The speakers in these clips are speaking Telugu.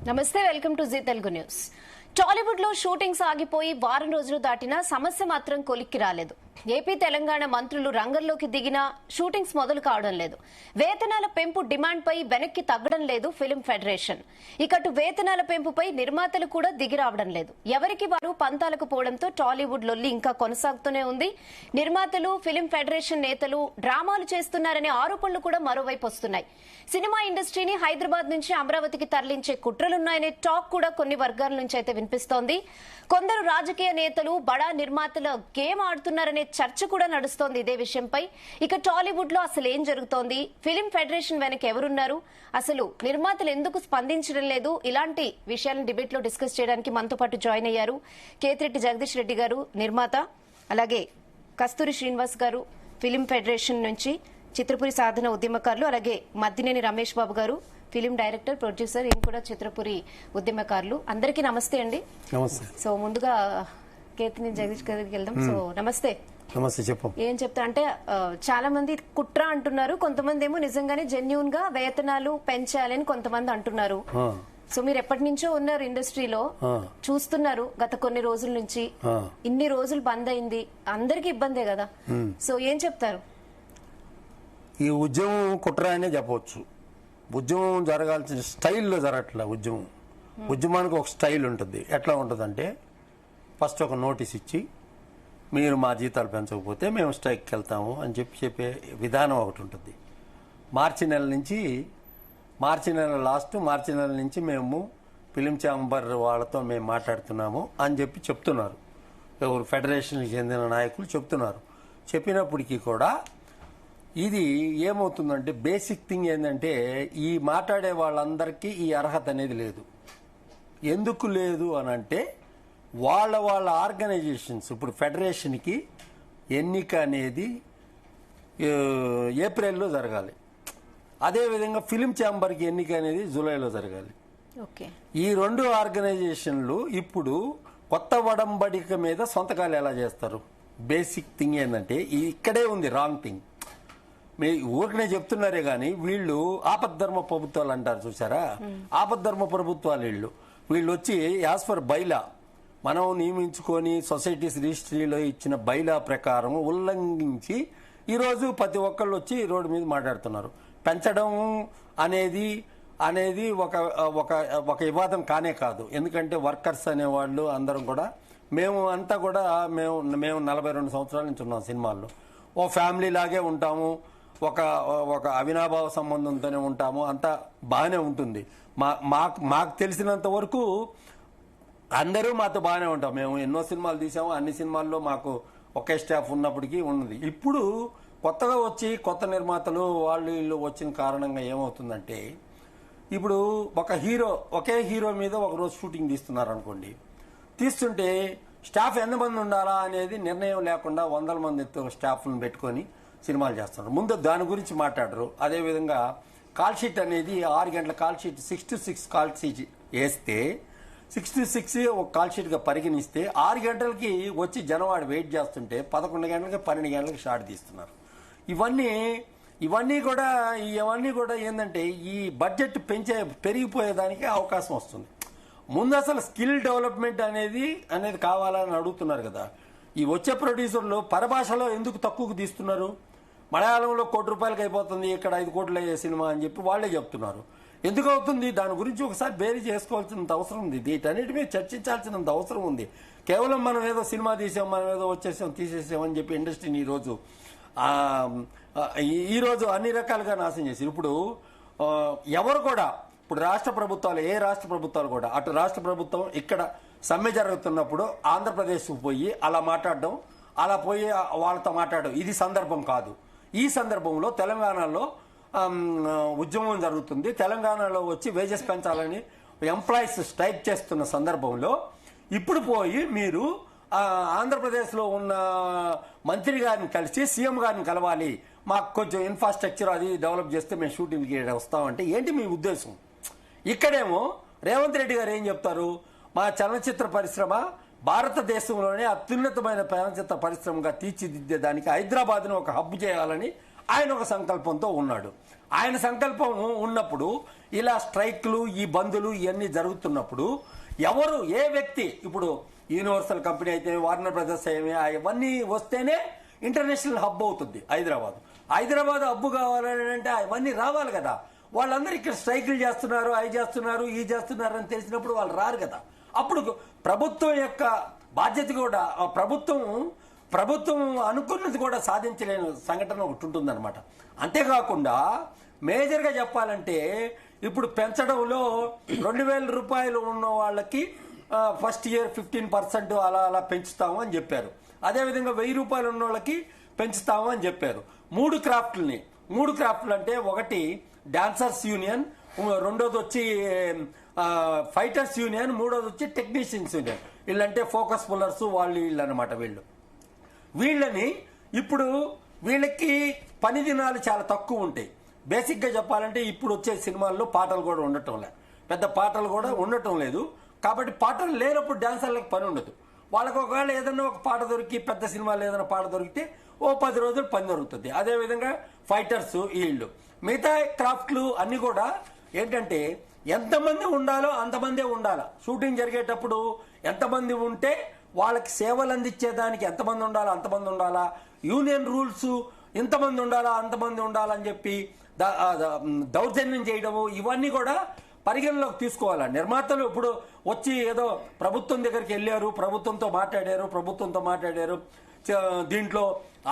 నమస్తే, welcome to Zee Telugu news. Tollywood లో షూటింగ్స్ ఆగిపోయి వారం రోజులు దాటినా సమస్య మాత్రం కొలిక్కి రాలేదు. ఏపీ తెలంగాణ మంత్రులు రంగంలోకి దిగినా షూటింగ్స్ మొదలు కావడం లేదు. వేతనాల పెంపు డిమాండ్ పై వెనక్కి తగ్గడం లేదు ఫిలిం ఫెడరేషన్. ఇకటు వేతనాల పెంపుపై నిర్మాతలు కూడా దిగి రావడం లేదు. ఎవరికి వారు పంతాలకు పోవడంతో టాలీవుడ్ లొల్లి ఇంకా కొనసాగుతూనే ఉంది. నిర్మాతలు, ఫిలిం ఫెడరేషన్ నేతలు డ్రామాలు చేస్తున్నారనే ఆరోపణలు కూడా మరోవైపు వస్తున్నాయి. సినిమా ఇండస్ట్రీని హైదరాబాద్ నుంచి అమరావతికి తరలించే కుట్రలున్నాయనే టాక్ కూడా కొన్ని వర్గాల నుంచి అయితే వినిపిస్తోంది. కొందరు రాజకీయ నేతలు బడా నిర్మాతల గేమ్ ఆడుతున్నారనే చర్చ కూడా నడుస్తోంది ఇదే విషయంపై. ఇక టాలీవుడ్ లో అసలు ఏం జరుగుతోంది, ఫిలిం ఫెడరేషన్ వెనక ఎవరున్నారు, అసలు నిర్మాతలు ఎందుకు స్పందించడం లేదు, ఇలాంటి విషయాలను డిబేట్ లో డిస్కస్ చేయడానికి మనతో పాటు జాయిన్ అయ్యారు కేతిరెడ్డి జగదీష్ రెడ్డి గారు, నిర్మాత, అలాగే కస్తూరి శ్రీనివాస్ గారు, ఫిలిం ఫెడరేషన్ నుంచి, చిత్రపురి సాధన ఉద్యమకారులు, అలాగే మద్దినేని రమేష్ బాబు గారు, ఫిలిం డైరెక్టర్, ప్రొడ్యూసర్, ఈయన కూడా చిత్రపురి ఉద్యమకారులు. అందరికీ నమస్తే అండి. నమస్తే. సో ముందుగా కేతిరెడ్డి జగదీష్ గారికి వెళ్దాం. సో నమస్తే. నమస్తే. చెప్పు. ఏం చెప్తా అంటే చాలా మంది కుట్ర అంటున్నారు, కొంతమంది ఏమో నిజంగానే జెన్యూన్ గా వేతనాలు పెంచాలని కొంతమంది అంటున్నారు. సో మీరు ఎప్పటి నుంచో ఉన్నారు ఇండస్ట్రీలో, చూస్తున్నారు గత కొన్ని రోజుల నుంచి. ఇన్ని రోజులు బంద్ అయింది, అందరికి ఇబ్బందే కదా. సో ఏం చెప్తారు? ఈ ఉద్యమం కుట్ర అనే చెప్పవచ్చు. ఉద్యమం జరగాల్సిన స్టైల్లో జరగట్లే. ఉద్యమానికి ఒక స్టైల్ ఉంటుంది. ఎట్లా ఉంటుందంటే, ఫస్ట్ ఒక నోటీస్ ఇచ్చి మీరు మా జీతాలు పెంచకపోతే మేము స్ట్రైక్కి వెళ్తాము అని చెప్పే విధానం ఒకటి ఉంటుంది. మార్చి నెల లాస్ట్ మార్చి నెల నుంచి మేము ఫిలిం ఛాంబర్ వాళ్ళతో మేము మాట్లాడుతున్నాము అని చెప్తున్నారు. ఎవరు ఫెడరేషన్కి చెందిన నాయకులు చెప్తున్నారు. చెప్పినప్పటికీ కూడా ఇది ఏమవుతుందంటే, బేసిక్ థింగ్ ఏంటంటే, ఈ మాట్లాడే వాళ్ళందరికీ ఈ అర్హత అనేది లేదు. ఎందుకు లేదు అని అంటే, వాళ్ళ ఆర్గనైజేషన్స్, ఇప్పుడు ఫెడరేషన్కి ఎన్నిక అనేది ఏప్రిల్లో జరగాలి. అదేవిధంగా ఫిలిం ఛాంబర్కి ఎన్నిక అనేది జూలైలో జరగాలి. ఈ రెండు ఆర్గనైజేషన్లు ఇప్పుడు కొత్త వడంబడిక మీద సొంతకాలు ఎలా చేస్తారు? బేసిక్ థింగ్ ఏంటంటే, ఇక్కడే ఉంది రాంగ్ థింగ్. మీ ఊరికనే చెప్తున్నారే గాని, వీళ్ళు ఆపద్ధర్మ ప్రభుత్వాలు అంటారు చూసారా, ఆపద్ధర్మ ప్రభుత్వాలు వీళ్ళు వచ్చి యాజ్ ఫర్ బైలా మనం నియమించుకొని సొసైటీస్ రిజిస్ట్రీలో ఇచ్చిన బైలా ప్రకారం ఉల్లంఘించి ఈరోజు ప్రతి ఒక్కళ్ళు వచ్చి రోడ్డు మీద మాట్లాడుతున్నారు. పెంచడం అనేది ఒక వివాదం కానే కాదు. ఎందుకంటే వర్కర్స్ అనేవాళ్ళు అందరం కూడా మేము 42 సంవత్సరాల నుంచి ఉన్నాం సినిమాల్లో. ఓ ఫ్యామిలీ లాగే ఉంటాము, ఒక అవినాభావ సంబంధంతోనే ఉంటాము, అంతా బాగానే ఉంటుంది. మాకు తెలిసినంత వరకు అందరూ మాతో బాగానే ఉంటాం. మేము ఎన్నో సినిమాలు తీసాము, అన్ని సినిమాల్లో మాకు ఒకే స్టాఫ్ ఉన్నప్పటికీ ఉన్నది. ఇప్పుడు కొత్తగా వచ్చి కొత్త నిర్మాతలు వీళ్ళు వచ్చిన కారణంగా ఏమవుతుందంటే, ఇప్పుడు ఒకే హీరో మీద ఒకరోజు షూటింగ్ తీస్తున్నారు అనుకోండి. తీస్తుంటే స్టాఫ్ ఎంతమంది ఉండాలా అనేది నిర్ణయం లేకుండా 100 మంది స్టాఫ్ను పెట్టుకొని సినిమాలు చేస్తున్నారు. ముందు దాని గురించి మాట్లాడరు. అదేవిధంగా కాల్ షీట్ అనేది 6 గంటల call sheet, 6 to 6 call sheet వేస్తే 6 to 6 ఒక కాల్ షీట్గా పరిగణిస్తే 6 గంటలకి వచ్చి జనవాడు వెయిట్ చేస్తుంటే 11 గంటలకి 12 గంటలకి షాట్ తీస్తున్నారు. ఇవన్నీ కూడా ఏంటంటే, ఈ బడ్జెట్ పెరిగిపోయేదానికి అవకాశం వస్తుంది. ముందు అసలు స్కిల్ డెవలప్మెంట్ అనేది కావాలని అడుగుతున్నారు కదా. ఈ వచ్చే ప్రొడ్యూసర్లు పరభాషలో ఎందుకు తక్కువకు తీస్తున్నారు? మలయాళంలో ₹1,00,00,000 అయిపోతుంది, ఇక్కడ 5 కోట్లు అయ్యే సినిమా అని చెప్పి వాళ్లే చెప్తున్నారు. ఎందుకు అవుతుంది? దాని గురించి ఒకసారి బేరీ చేసుకోవాల్సినంత అవసరం ఉంది. వీటన్నిటి మీద చర్చించాల్సినంత అవసరం ఉంది. కేవలం మనం ఏదో సినిమా తీసాం, మనం ఏదో తీసేసామని చెప్పి ఇండస్ట్రీని ఈ రోజు అన్ని రకాలుగా నాశనం చేసి, ఇప్పుడు ఎవరు కూడా, ఇప్పుడు రాష్ట్ర ప్రభుత్వాలు, ఏ రాష్ట్ర ప్రభుత్వాలు కూడా, అటు రాష్ట్ర ప్రభుత్వం ఇక్కడ సమ్మె జరుగుతున్నప్పుడు ఆంధ్రప్రదేశ్కు పోయి అలా మాట్లాడడం, అలా పోయి వాళ్ళతో మాట్లాడడం ఇది సందర్భం కాదు. ఈ సందర్భంలో తెలంగాణలో ఉద్యమం జరుగుతుంది. తెలంగాణలో వచ్చి వేజెస్ పెంచాలని ఎంప్లాయీస్ స్ట్రైక్ చేస్తున్న సందర్భంలో ఇప్పుడు పోయి మీరు ఆంధ్రప్రదేశ్లో ఉన్న మంత్రి గారిని కలిసి సీఎం గారిని కలవాలి, మాకు కొంచెం ఇన్ఫ్రాస్ట్రక్చర్ అది డెవలప్ చేస్తే మేము షూటింగ్కి వస్తామంటే ఏంటి మీ ఉద్దేశం? ఇక్కడేమో రేవంత్ రెడ్డి గారు ఏం చెప్తారు? మా చలనచిత్ర పరిశ్రమ భారతదేశంలోనే అత్యున్నతమైన చలనచిత్ర పరిశ్రమగా తీర్చిదిద్దేదానికి హైదరాబాద్ను ఒక హబ్ చేయాలని ఆయన ఒక సంకల్పంతో ఉన్నాడు. ఆయన సంకల్పం ఉన్నప్పుడు ఇలా స్ట్రైక్లు, ఈ బందులు ఇవన్నీ జరుగుతున్నప్పుడు ఎవరు, ఏ వ్యక్తి, ఇప్పుడు యూనివర్సల్ కంపెనీ అయితే, వార్నర్ బ్రదర్స్ అవన్నీ వస్తేనే ఇంటర్నేషనల్ హబ్ అవుతుంది హైదరాబాద్ హబ్బు కావాలని అంటే అవన్నీ రావాలి కదా. వాళ్ళందరూ ఇక్కడ స్ట్రైకులు చేస్తున్నారు, అవి చేస్తున్నారు, ఈ చేస్తున్నారు అని తెలిసినప్పుడు వాళ్ళు రారు కదా. అప్పుడు ప్రభుత్వం యొక్క బాధ్యత కూడా, ప్రభుత్వం అనుకున్నది కూడా సాధించలేని సంఘటన ఒకటి ఉంటుందన్నమాట. అంతేకాకుండా మేజర్గా చెప్పాలంటే ఇప్పుడు పెంచడంలో 2,000 రూపాయలు ఉన్న వాళ్ళకి ఫస్ట్ ఇయర్ 15% అలా పెంచుతాము అని చెప్పారు. అదేవిధంగా 1,000 రూపాయలు ఉన్న వాళ్ళకి పెంచుతాము అని చెప్పారు. 3 క్రాఫ్ట్లు అంటే ఒకటి డాన్సర్స్ యూనియన్, రెండోది వచ్చి ఫైటర్స్ యూనియన్, మూడోది వచ్చి టెక్నీషియన్స్ యూనియన్. వీళ్ళంటే ఫోకస్ పుల్లర్స్ వీళ్ళు అనమాట. వీళ్ళని ఇప్పుడు వీళ్ళకి పని దినాలు చాలా తక్కువ ఉంటాయి. బేసిక్గా చెప్పాలంటే ఇప్పుడు వచ్చే సినిమాల్లో పాటలు కూడా ఉండటం లేదు. కాబట్టి పాటలు లేనప్పుడు డాన్సర్లకు పని ఉండదు. వాళ్ళకు ఒకవేళ ఏదైనా ఒక పాట దొరికి, పెద్ద సినిమాలో ఏదైనా పాట దొరికితే ఓ 10 రోజులు పని దొరుకుతుంది. అదేవిధంగా ఫైటర్స్, వీళ్ళు మిగతా క్రాఫ్ట్లు అన్ని కూడా ఏంటంటే ఎంతమంది ఉండాలో అంతమందే ఉండాలా. షూటింగ్ జరిగేటప్పుడు ఎంతమంది ఉంటే వాళ్ళకి సేవలు అందించేదానికి ఎంతమంది ఉండాలో అంతమంది ఉండాలా. యూనియన్ రూల్స్ ఇంతమంది ఉండాలా అంతమంది ఉండాలని చెప్పి దౌర్జన్యం చేయడము, ఇవన్నీ కూడా పరిగణలోకి తీసుకోవాలా. నిర్మాతలు ఇప్పుడు వచ్చి ఏదో ప్రభుత్వం దగ్గరికి వెళ్ళారు, ప్రభుత్వంతో మాట్లాడారు, దీంట్లో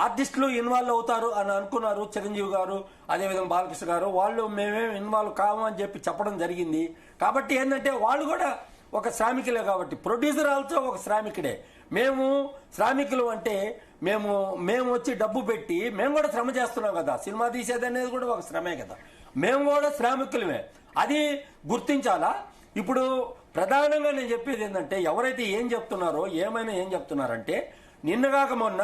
ఆర్టిస్టులు ఇన్వాల్వ్ అవుతారు అని అనుకున్నారు. చిరంజీవి గారు, అదేవిధంగా బాలకృష్ణ గారు, వాళ్ళు మేమేం ఇన్వాల్వ్ కాము అని చెప్పడం జరిగింది. కాబట్టి ఏంటంటే వాళ్ళు కూడా ఒక శ్రామికులే. కాబట్టి ప్రొడ్యూసర్ ఆల్సో ఒక శ్రామికుడే. మేము శ్రామికులు అంటే మేము వచ్చి డబ్బు పెట్టి మేము కూడా శ్రమ చేస్తున్నాం కదా. సినిమా తీసేది అనేది కూడా ఒక శ్రమే కదా. మేము కూడా శ్రామికులమే, అది గుర్తించాలా. ఇప్పుడు ప్రధానంగా నేను చెప్పేది ఏంటంటే ఎవరైతే ఏం చెప్తున్నారంటే నిన్నగాక మొన్న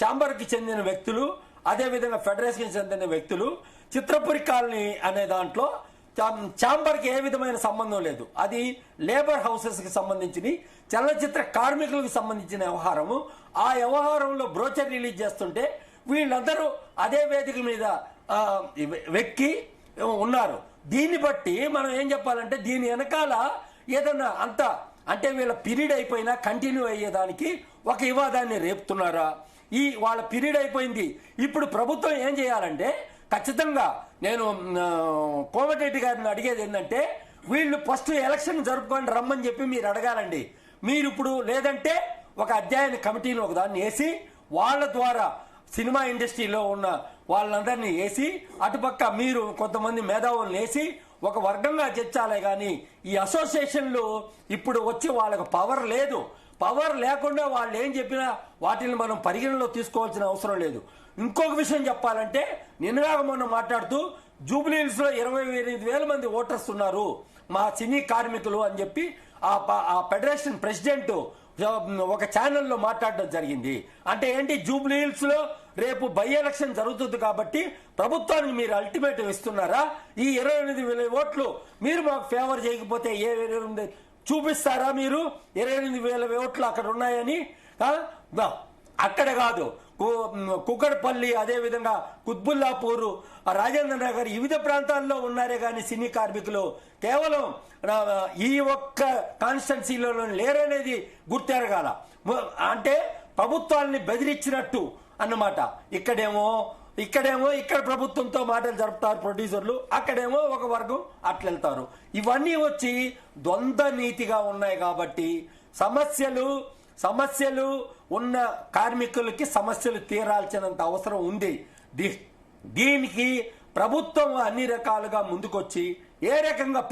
ఛాంబర్కి చెందిన వ్యక్తులు, అదేవిధంగా ఫెడరేషన్కి చెందిన వ్యక్తులు చిత్రపురి కాలనీ అనే దాంట్లో ఛాంబర్కి ఏ విధమైన సంబంధం లేదు. అది లేబర్ హౌసెస్ కి సంబంధించి చలనచిత్ర కార్మికులకు సంబంధించిన వ్యవహారము. ఆ వ్యవహారంలో బ్రోచర్ రిలీజ్ చేస్తుంటే వీళ్ళందరూ అదే వేదిక మీద వెక్కి ఉన్నారు. దీన్ని బట్టి మనం ఏం చెప్పాలంటే దీని వెనకాల ఏదన్నా అంటే వీళ్ళ పీరియడ్ అయిపోయినా కంటిన్యూ అయ్యేదానికి ఒక వివాదాన్ని రేపుతున్నారా? వాళ్ళ పీరియడ్ అయిపోయింది. ఇప్పుడు ప్రభుత్వం ఏం చేయాలంటే ఖచ్చితంగా నేను కోమటిరెడ్డి గారిని అడిగేది ఏంటంటే వీళ్ళు ఫస్ట్ ఎలక్షన్ జరుపుకొని రమ్మని చెప్పి మీరు అడగాలండి. మీరు ఇప్పుడు లేదంటే ఒక అధ్యయన కమిటీని ఒకదాన్ని వేసి వాళ్ళ ద్వారా సినిమా ఇండస్ట్రీలో ఉన్న వాళ్ళందరినీ వేసి అటుపక్క మీరు కొంతమంది మేధావులను వేసి ఒక వర్గంగా చేర్చాలే కానీ ఈ అసోసియేషన్లు ఇప్పుడు వచ్చి వాళ్ళకు పవర్ లేదు. పవర్ లేకుండా వాళ్ళు ఏం చెప్పినా వాటిని మనం పరిగణలో తీసుకోవాల్సిన అవసరం లేదు. ఇంకొక విషయం చెప్పాలంటే నిన్నగా మొన్న మాట్లాడుతూ జూబ్లీహిల్స్ లో 28,000 మంది ఓటర్స్ ఉన్నారు మా సినీ కార్మికులు అని చెప్పి ఆ ఫెడరేషన్ ప్రెసిడెంట్ ఒక ఛానల్లో మాట్లాడడం జరిగింది. అంటే ఏంటి, జూబ్లీహిల్స్ లో రేపు బై ఎలక్షన్ జరుగుతుంది కాబట్టి ప్రభుత్వానికి మీరు అల్టిమేటం ఇస్తున్నారా? ఈ 28,000 ఓట్లు మీరు మాకు ఫేవర్ చేయకపోతే చూపిస్తారా? మీరు 28,000 ఓట్లు అక్కడ ఉన్నాయని. అక్కడ కాదు, కుకట్పల్లి, అదేవిధంగా కుత్బుల్లాపూర్, రాజేంద్ర నగర్, వివిధ ప్రాంతాల్లో ఉన్నారే కానీ సినీ కార్మికులు కేవలం ఈ ఒక్క కాన్స్టిట్యున్సీలో లేరనేది గుర్తెరగాల. అంటే ప్రభుత్వాన్ని బెదిరించినట్టు అన్నమాట. ఇక్కడ ప్రభుత్వంతో మాటలు జరుపుతారు ప్రొడ్యూసర్లు, అక్కడేమో ఒక వర్గం అట్లెళ్తారు. ఇవన్నీ వచ్చి ద్వంద్వ నీతిగా ఉన్నాయి. కాబట్టి సమస్యలు ఉన్న కార్మికులకి సమస్యలు తీరాల్సినంత అవసరం ఉంది. దీనికి ప్రభుత్వం అన్ని రకాలుగా ముందుకొచ్చి ఏ రకంగా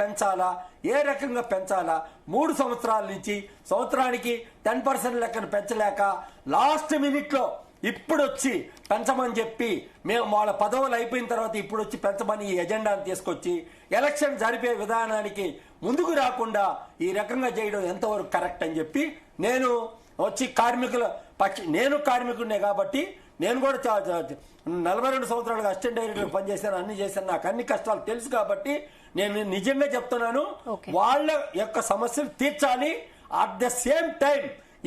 పెంచాలా 3 సంవత్సరాల నుంచి సంవత్సరానికి 10% లెక్కను పెంచలేక లాస్ట్ మినిట్ లో ఇప్పుడు వచ్చి పెంచమని చెప్పి మేము వాళ్ళ పదవులు అయిపోయిన తర్వాత ఇప్పుడు వచ్చి పెంచమని ఈ ఎజెండాను తీసుకొచ్చి ఎలక్షన్ జరిపే విధానానికి ముందుకు రాకుండా ఈ రకంగా చేయడం ఎంతవరకు కరెక్ట్ అని చెప్పి నేను వచ్చి నేను కార్మికుడినే కాబట్టి నేను కూడా 42 సంవత్సరాలుగా అసిస్టెంట్ డైరెక్టర్ పనిచేశాను, అన్ని చేశాను, నాకు అన్ని కష్టాలు తెలుసు. కాబట్టి నేను నిజంగా చెప్తున్నాను, వాళ్ళ యొక్క సమస్యలు తీర్చాలి. అట్ ద సేమ్ టైం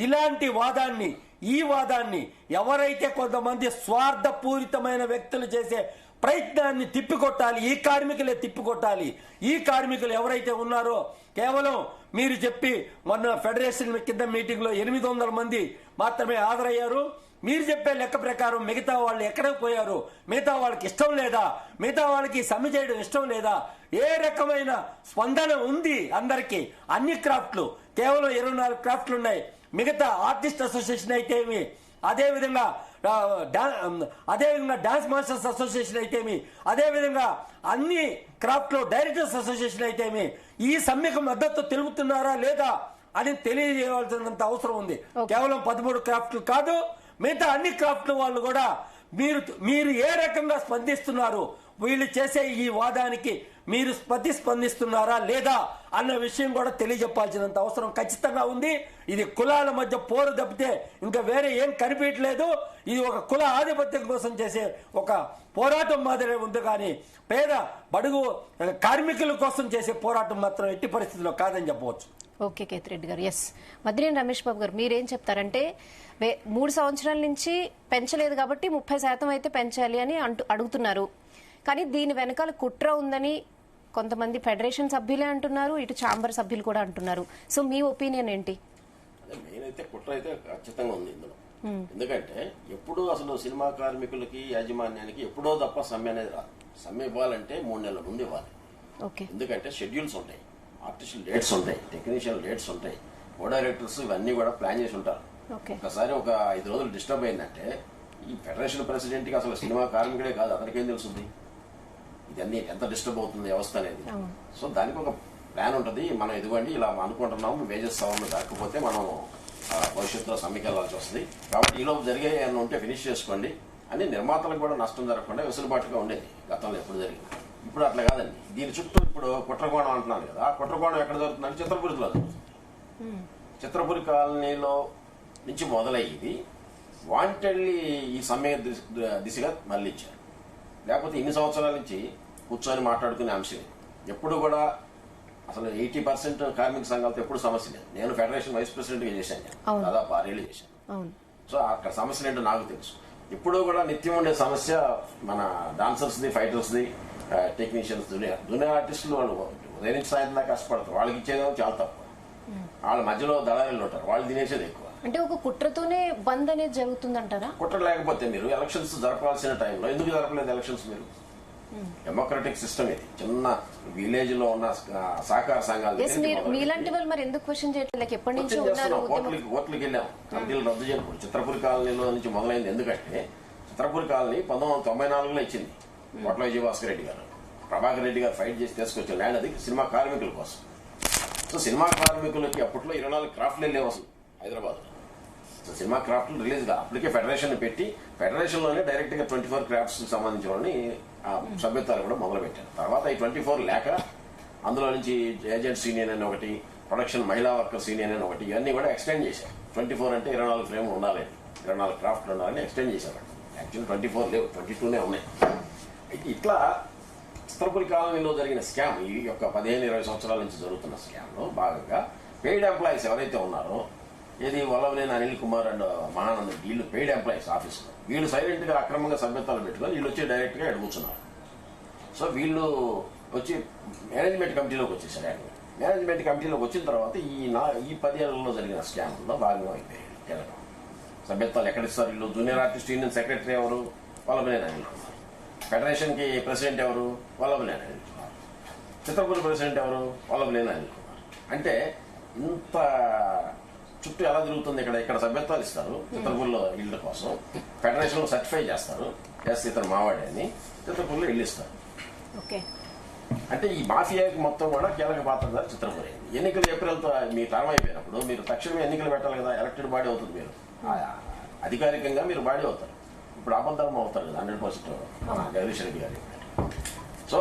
ఇలాంటి వాదాన్ని ఈ వాదాన్ని ఎవరైతే కొంతమంది స్వార్థపూరితమైన వ్యక్తులు చేసే ప్రయత్నాన్ని తిప్పికొట్టాలి, ఈ కార్మికులే తిప్పికొట్టాలి. ఈ కార్మికులు ఎవరైతే ఉన్నారో కేవలం మీరు చెప్పి మొన్న ఫెడరేషన్ కింద మీటింగ్ లో 800 మంది మాత్రమే హాజరయ్యారు. మీరు చెప్పే లెక్క ప్రకారం మిగతా వాళ్ళు ఎక్కడికి పోయారు? మిగతా వాళ్ళకి ఇష్టం లేదా? మిగతా వాళ్ళకి సమ్మె చేయడం ఇష్టం లేదా? ఏ రకమైన స్పందన ఉంది? అందరికీ అన్ని క్రాఫ్ట్లు కేవలం 24 క్రాఫ్ట్లు ఉన్నాయి. మిగతా ఆర్టిస్ట్ అసోసియేషన్ అయితే ఏమి, అదేవిధంగా డాన్స్ మాస్టర్స్ అసోసియేషన్ అయితేమి, అదేవిధంగా అన్ని క్రాఫ్ట్ లో డైరెక్టర్స్ అసోసియేషన్ అయితేమి ఈ సమ్మెకు మద్దతు తెలుపుతున్నారా లేదా అని తెలియజేయవలసినంత అవసరం ఉంది. కేవలం 13 క్రాఫ్ట్లు కాదు, మిగతా అన్ని క్రాఫ్ట్ వాళ్ళు కూడా మీరు ఏ రకంగా స్పందిస్తున్నారు, వీళ్ళు చేసే ఈ వాదానికి మీరు ప్రతిస్పందిస్తున్నారా లేదా అన్న విషయం కూడా తెలియజెప్పాల్సినంత అవసరం ఖచ్చితంగా ఉంది. ఇది కులాల మధ్య పోరు తప్పితే ఇంకా వేరే ఏం కనిపించలేదు. ఇది ఒక కుల ఆధిపత్యం కోసం చేసే ఒక పోరాటం మాదిరే ఉంది, కానీ పేద బడుగు కార్మికుల కోసం చేసే పోరాటం మాత్రం ఎట్టి పరిస్థితుల్లో కాదని చెప్పవచ్చు. ఓకే కేతిరెడ్డి గారు. ఎస్, మద్దినేని రమేష్ బాబు గారు మీరేం చెప్తారంటే 3 సంవత్సరాల నుంచి పెంచలేదు కాబట్టి 30% అయితే పెంచాలి అని అడుగుతున్నారు. కానీ దీని వెనకాల కుట్ర ఉందని కొంతమంది ఫెడరేషన్ సభ్యులే అంటున్నారు, ఇటు ఛాంబర్ సభ్యులు కూడా అంటున్నారు. సో మీ ఒపీనియన్ ఏంటి? అదే మెయిన్ అయితే కుట్ర అయితే ఖచ్చితంగా ఉంది ఇందులో. ఎందుకంటే ఎప్పుడూ అసలు సినిమా కార్మికులకి యాజమాన్యానికి ఎప్పుడో తప్ప సమ్మె అనేది రాదు. సమ్మె ఇవ్వాలంటే 3 నెలల ముందు ఇవ్వాలి. ఎందుకంటే షెడ్యూల్స్ ఉంటాయి, ఆర్టిస్టులు డేట్స్ ఉంటాయి, టెక్నీషియన్ డేట్స్ ఉంటాయి, కో డైరెక్టర్స్ ఇవన్నీ కూడా ప్లాన్ చేసి ఉంటారు. ఒకసారి ఒక 5 రోజులు డిస్టర్బ్ అయిందంటే ఈ ఫెడరేషన్ ప్రెసిడెంట్ కి అసలు సినిమా కార్మికుడే కాదు, అతనికేం తెలుస్తుంది ఇదన్నీ ఎంత డిస్టర్బ్ అవుతుంది వ్యవస్థ అనేది. సో దానికి ఒక ప్లాన్ ఉంటుంది. మనం ఇదిగోండి ఇలా అనుకుంటున్నాము, వేజెస్ సవరణ కాకపోతే మనం భవిష్యత్తులో సమ్మెకి వెళ్లాల్సి వస్తుంది, కాబట్టి ఈలోపు జరిగే ఏమైనా ఉంటే ఫినిష్ చేసుకోండి అని నిర్మాతలకు కూడా నష్టం జరగకుండా వెసులుబాటుగా ఉండేది గతంలో ఎప్పుడు జరిగింది. ఇప్పుడు అట్లా కాదండి. దీని చుట్టూ ఇప్పుడు కుట్రకోణం అంటున్నాను కదా, ఆ కుట్రకోణం ఎక్కడ జరుగుతుందంటే చిత్రపురిలో జరుగుతుంది. చిత్రపురి కాలనీలో నుంచి మొదలయ్యేది వాంటెడ్లీ ఈ సమ్మె దిశగా మళ్లించారు. లేకపోతే ఇన్ని సంవత్సరాల నుంచి కూర్చొని మాట్లాడుకునే అంశం ఎప్పుడు కూడా అసలు 80% కార్మిక సంఘాలతో ఎప్పుడు సమస్య లేదు. నేను ఫెడరేషన్ వైస్ ప్రెసిడెంట్ గా చేశాను, దాదాపు 6 ఏళ్ళు చేశాను. సో అక్కడ సమస్యలు ఏంటో నాకు తెలుసు. ఎప్పుడూ కూడా నిత్యం ఉండే సమస్య మన dancers the, fighters the, technicians, junior ఆర్టిస్టులు వాళ్ళు ఉదయం నుంచి సాయంత్రం దాకా కష్టపడతారు. వాళ్ళకి ఇచ్చేదేమో చాలా తక్కువ. వాళ్ళ మధ్యలో దళారీలు ఉంటారు, వాళ్ళు తినేసేది ఎక్కువ. అంటే ఒక కుట్రతోనే బంద్ అనేది జరుగుతుందంటారా? కుట్ర లేకపోతే మీరు ఎలక్షన్స్ జరపాల్సిన టైంలో ఎందుకు జరపలేదు ఎలక్షన్స్? మీరు డెమోక్రటిక్ సిస్టమ్ ఇది. చిన్న విలేజ్ లో ఉన్న సహకార సంఘాలు మీలాంటి వాళ్ళు మరి ఎందుకు క్వశ్చన్ చేయట్లేదు? ఎప్పటి నుంచి ఓట్లకి వెళ్ళాం, కమిటీలు రద్దు చేయడం. చిత్రపురి కాలనీలో నుంచి మొదలైంది. ఎందుకంటే చిత్రపురి కాలనీ 1994లో ఇచ్చింది కోట్ల విజయభాస్కర్ రెడ్డి గారు, ప్రభాకర్ రెడ్డి గారు ఫైట్ చేసి తీసుకొచ్చిన ల్యాండ్. అది సినిమా కార్మికుల కోసం. సో సినిమా కార్మికులకి అప్పట్లో 24 క్రాఫ్ట్లు లేవు అసలు హైదరాబాద్ లో. సినిమా క్రాఫ్ట్లు రిలీజ్ గా అప్పటికే ఫెడరేషన్ పెట్టి ఫెడరేషన్ లోనే డైరెక్ట్ గా 24 క్రాఫ్ట్స్ కి సంబంధించిన వాళ్ళని సభ్యత్వాలు కూడా మొదలు పెట్టారు. తర్వాత ఈ 24 లేక అందులో నుంచి ఏజెంట్స్ యూనియన్ అని ఒకటి, ప్రొడక్షన్ మహిళా వర్కర్స్ యూనియన్ అని ఒకటి, ఇవన్నీ కూడా ఎక్స్టెండ్ చేశారు. 24 అంటే 24 ఫ్రేమ్లు ఉండాలి, 24 క్రాఫ్ట్లు ఉండాలని ఎక్స్టెండ్ చేశారు. యాక్చువల్లీ 24 లేవు, 22నే ఉన్నాయి. ఇట్లా చిత్రపురి కాలనీలో జరిగిన స్కామ్, ఈ యొక్క 15-20 సంవత్సరాల నుంచి జరుగుతున్న స్కామ్ లో భాగంగా పెయిడ్ ఎంప్లాయీస్ ఎవరైతే ఉన్నారో, ఏది వల్లభనేని అనిల్ కుమార్ అండ్ మహానంద, వీళ్ళు పెయిడ్ ఎంప్లాయీస్ ఆఫీసులో, వీళ్ళు సైలెంట్ గా అక్రమంగా సభ్యత్వాలు పెట్టుకొని వీళ్ళు వచ్చి డైరెక్ట్ గా ఎడుగుతున్నారు. సో వీళ్ళు వచ్చి మేనేజ్మెంట్ కమిటీలోకి వచ్చేసారు. మేనేజ్మెంట్ కమిటీలోకి వచ్చిన తర్వాత ఈ 10 ఏళ్లలో జరిగిన స్కామ్లో భాగంగా అయిపోయారు. సభ్యత్వాలు ఎక్కడిస్తారు వీళ్ళు? జూనియర్ ఆర్టిస్ట్ యూనియన్ సెక్రటరీ ఎవరు? వల్లభనేని అనిల్ కుమార్. ఫెడరేషన్ కి ప్రెసిడెంట్ ఎవరు? వల్లభనేని అనిల్ కుమార్. చిత్రపురి ప్రెసిడెంట్ ఎవరు? వల్లభనేని అనిల్ కుమార్. అంటే ఇంత చుట్టూ ఎలా జరుగుతుంది? ఇక్కడ సభ్యత్వాలు ఇస్తారు చిత్రపూర్లో ఇళ్ల కోసం, ఫెడరేషన్ లో సర్టిఫై చేస్తారు, ఇతను మావాడే అని, చిత్రపూర్లో ఇల్లు ఇస్తారు. అంటే ఈ మాఫియాకి మొత్తం కూడా కీలక పాత్ర చిత్రపూర్ అయింది. ఎన్నికలు ఏప్రిల్తో మీ టర్మ్ అయిపోయినప్పుడు మీరు తక్షణమే ఎన్నికలు పెట్టాలి కదా, ఎలక్టెడ్ బాడీ అవుతుంది. మీరు అధికారికంగా మీరు బాడీ అవుతారు. ఇప్పుడు అబద్ధం అవుతారు కదా 100% జగదీష్ రెడ్డి గారు. సో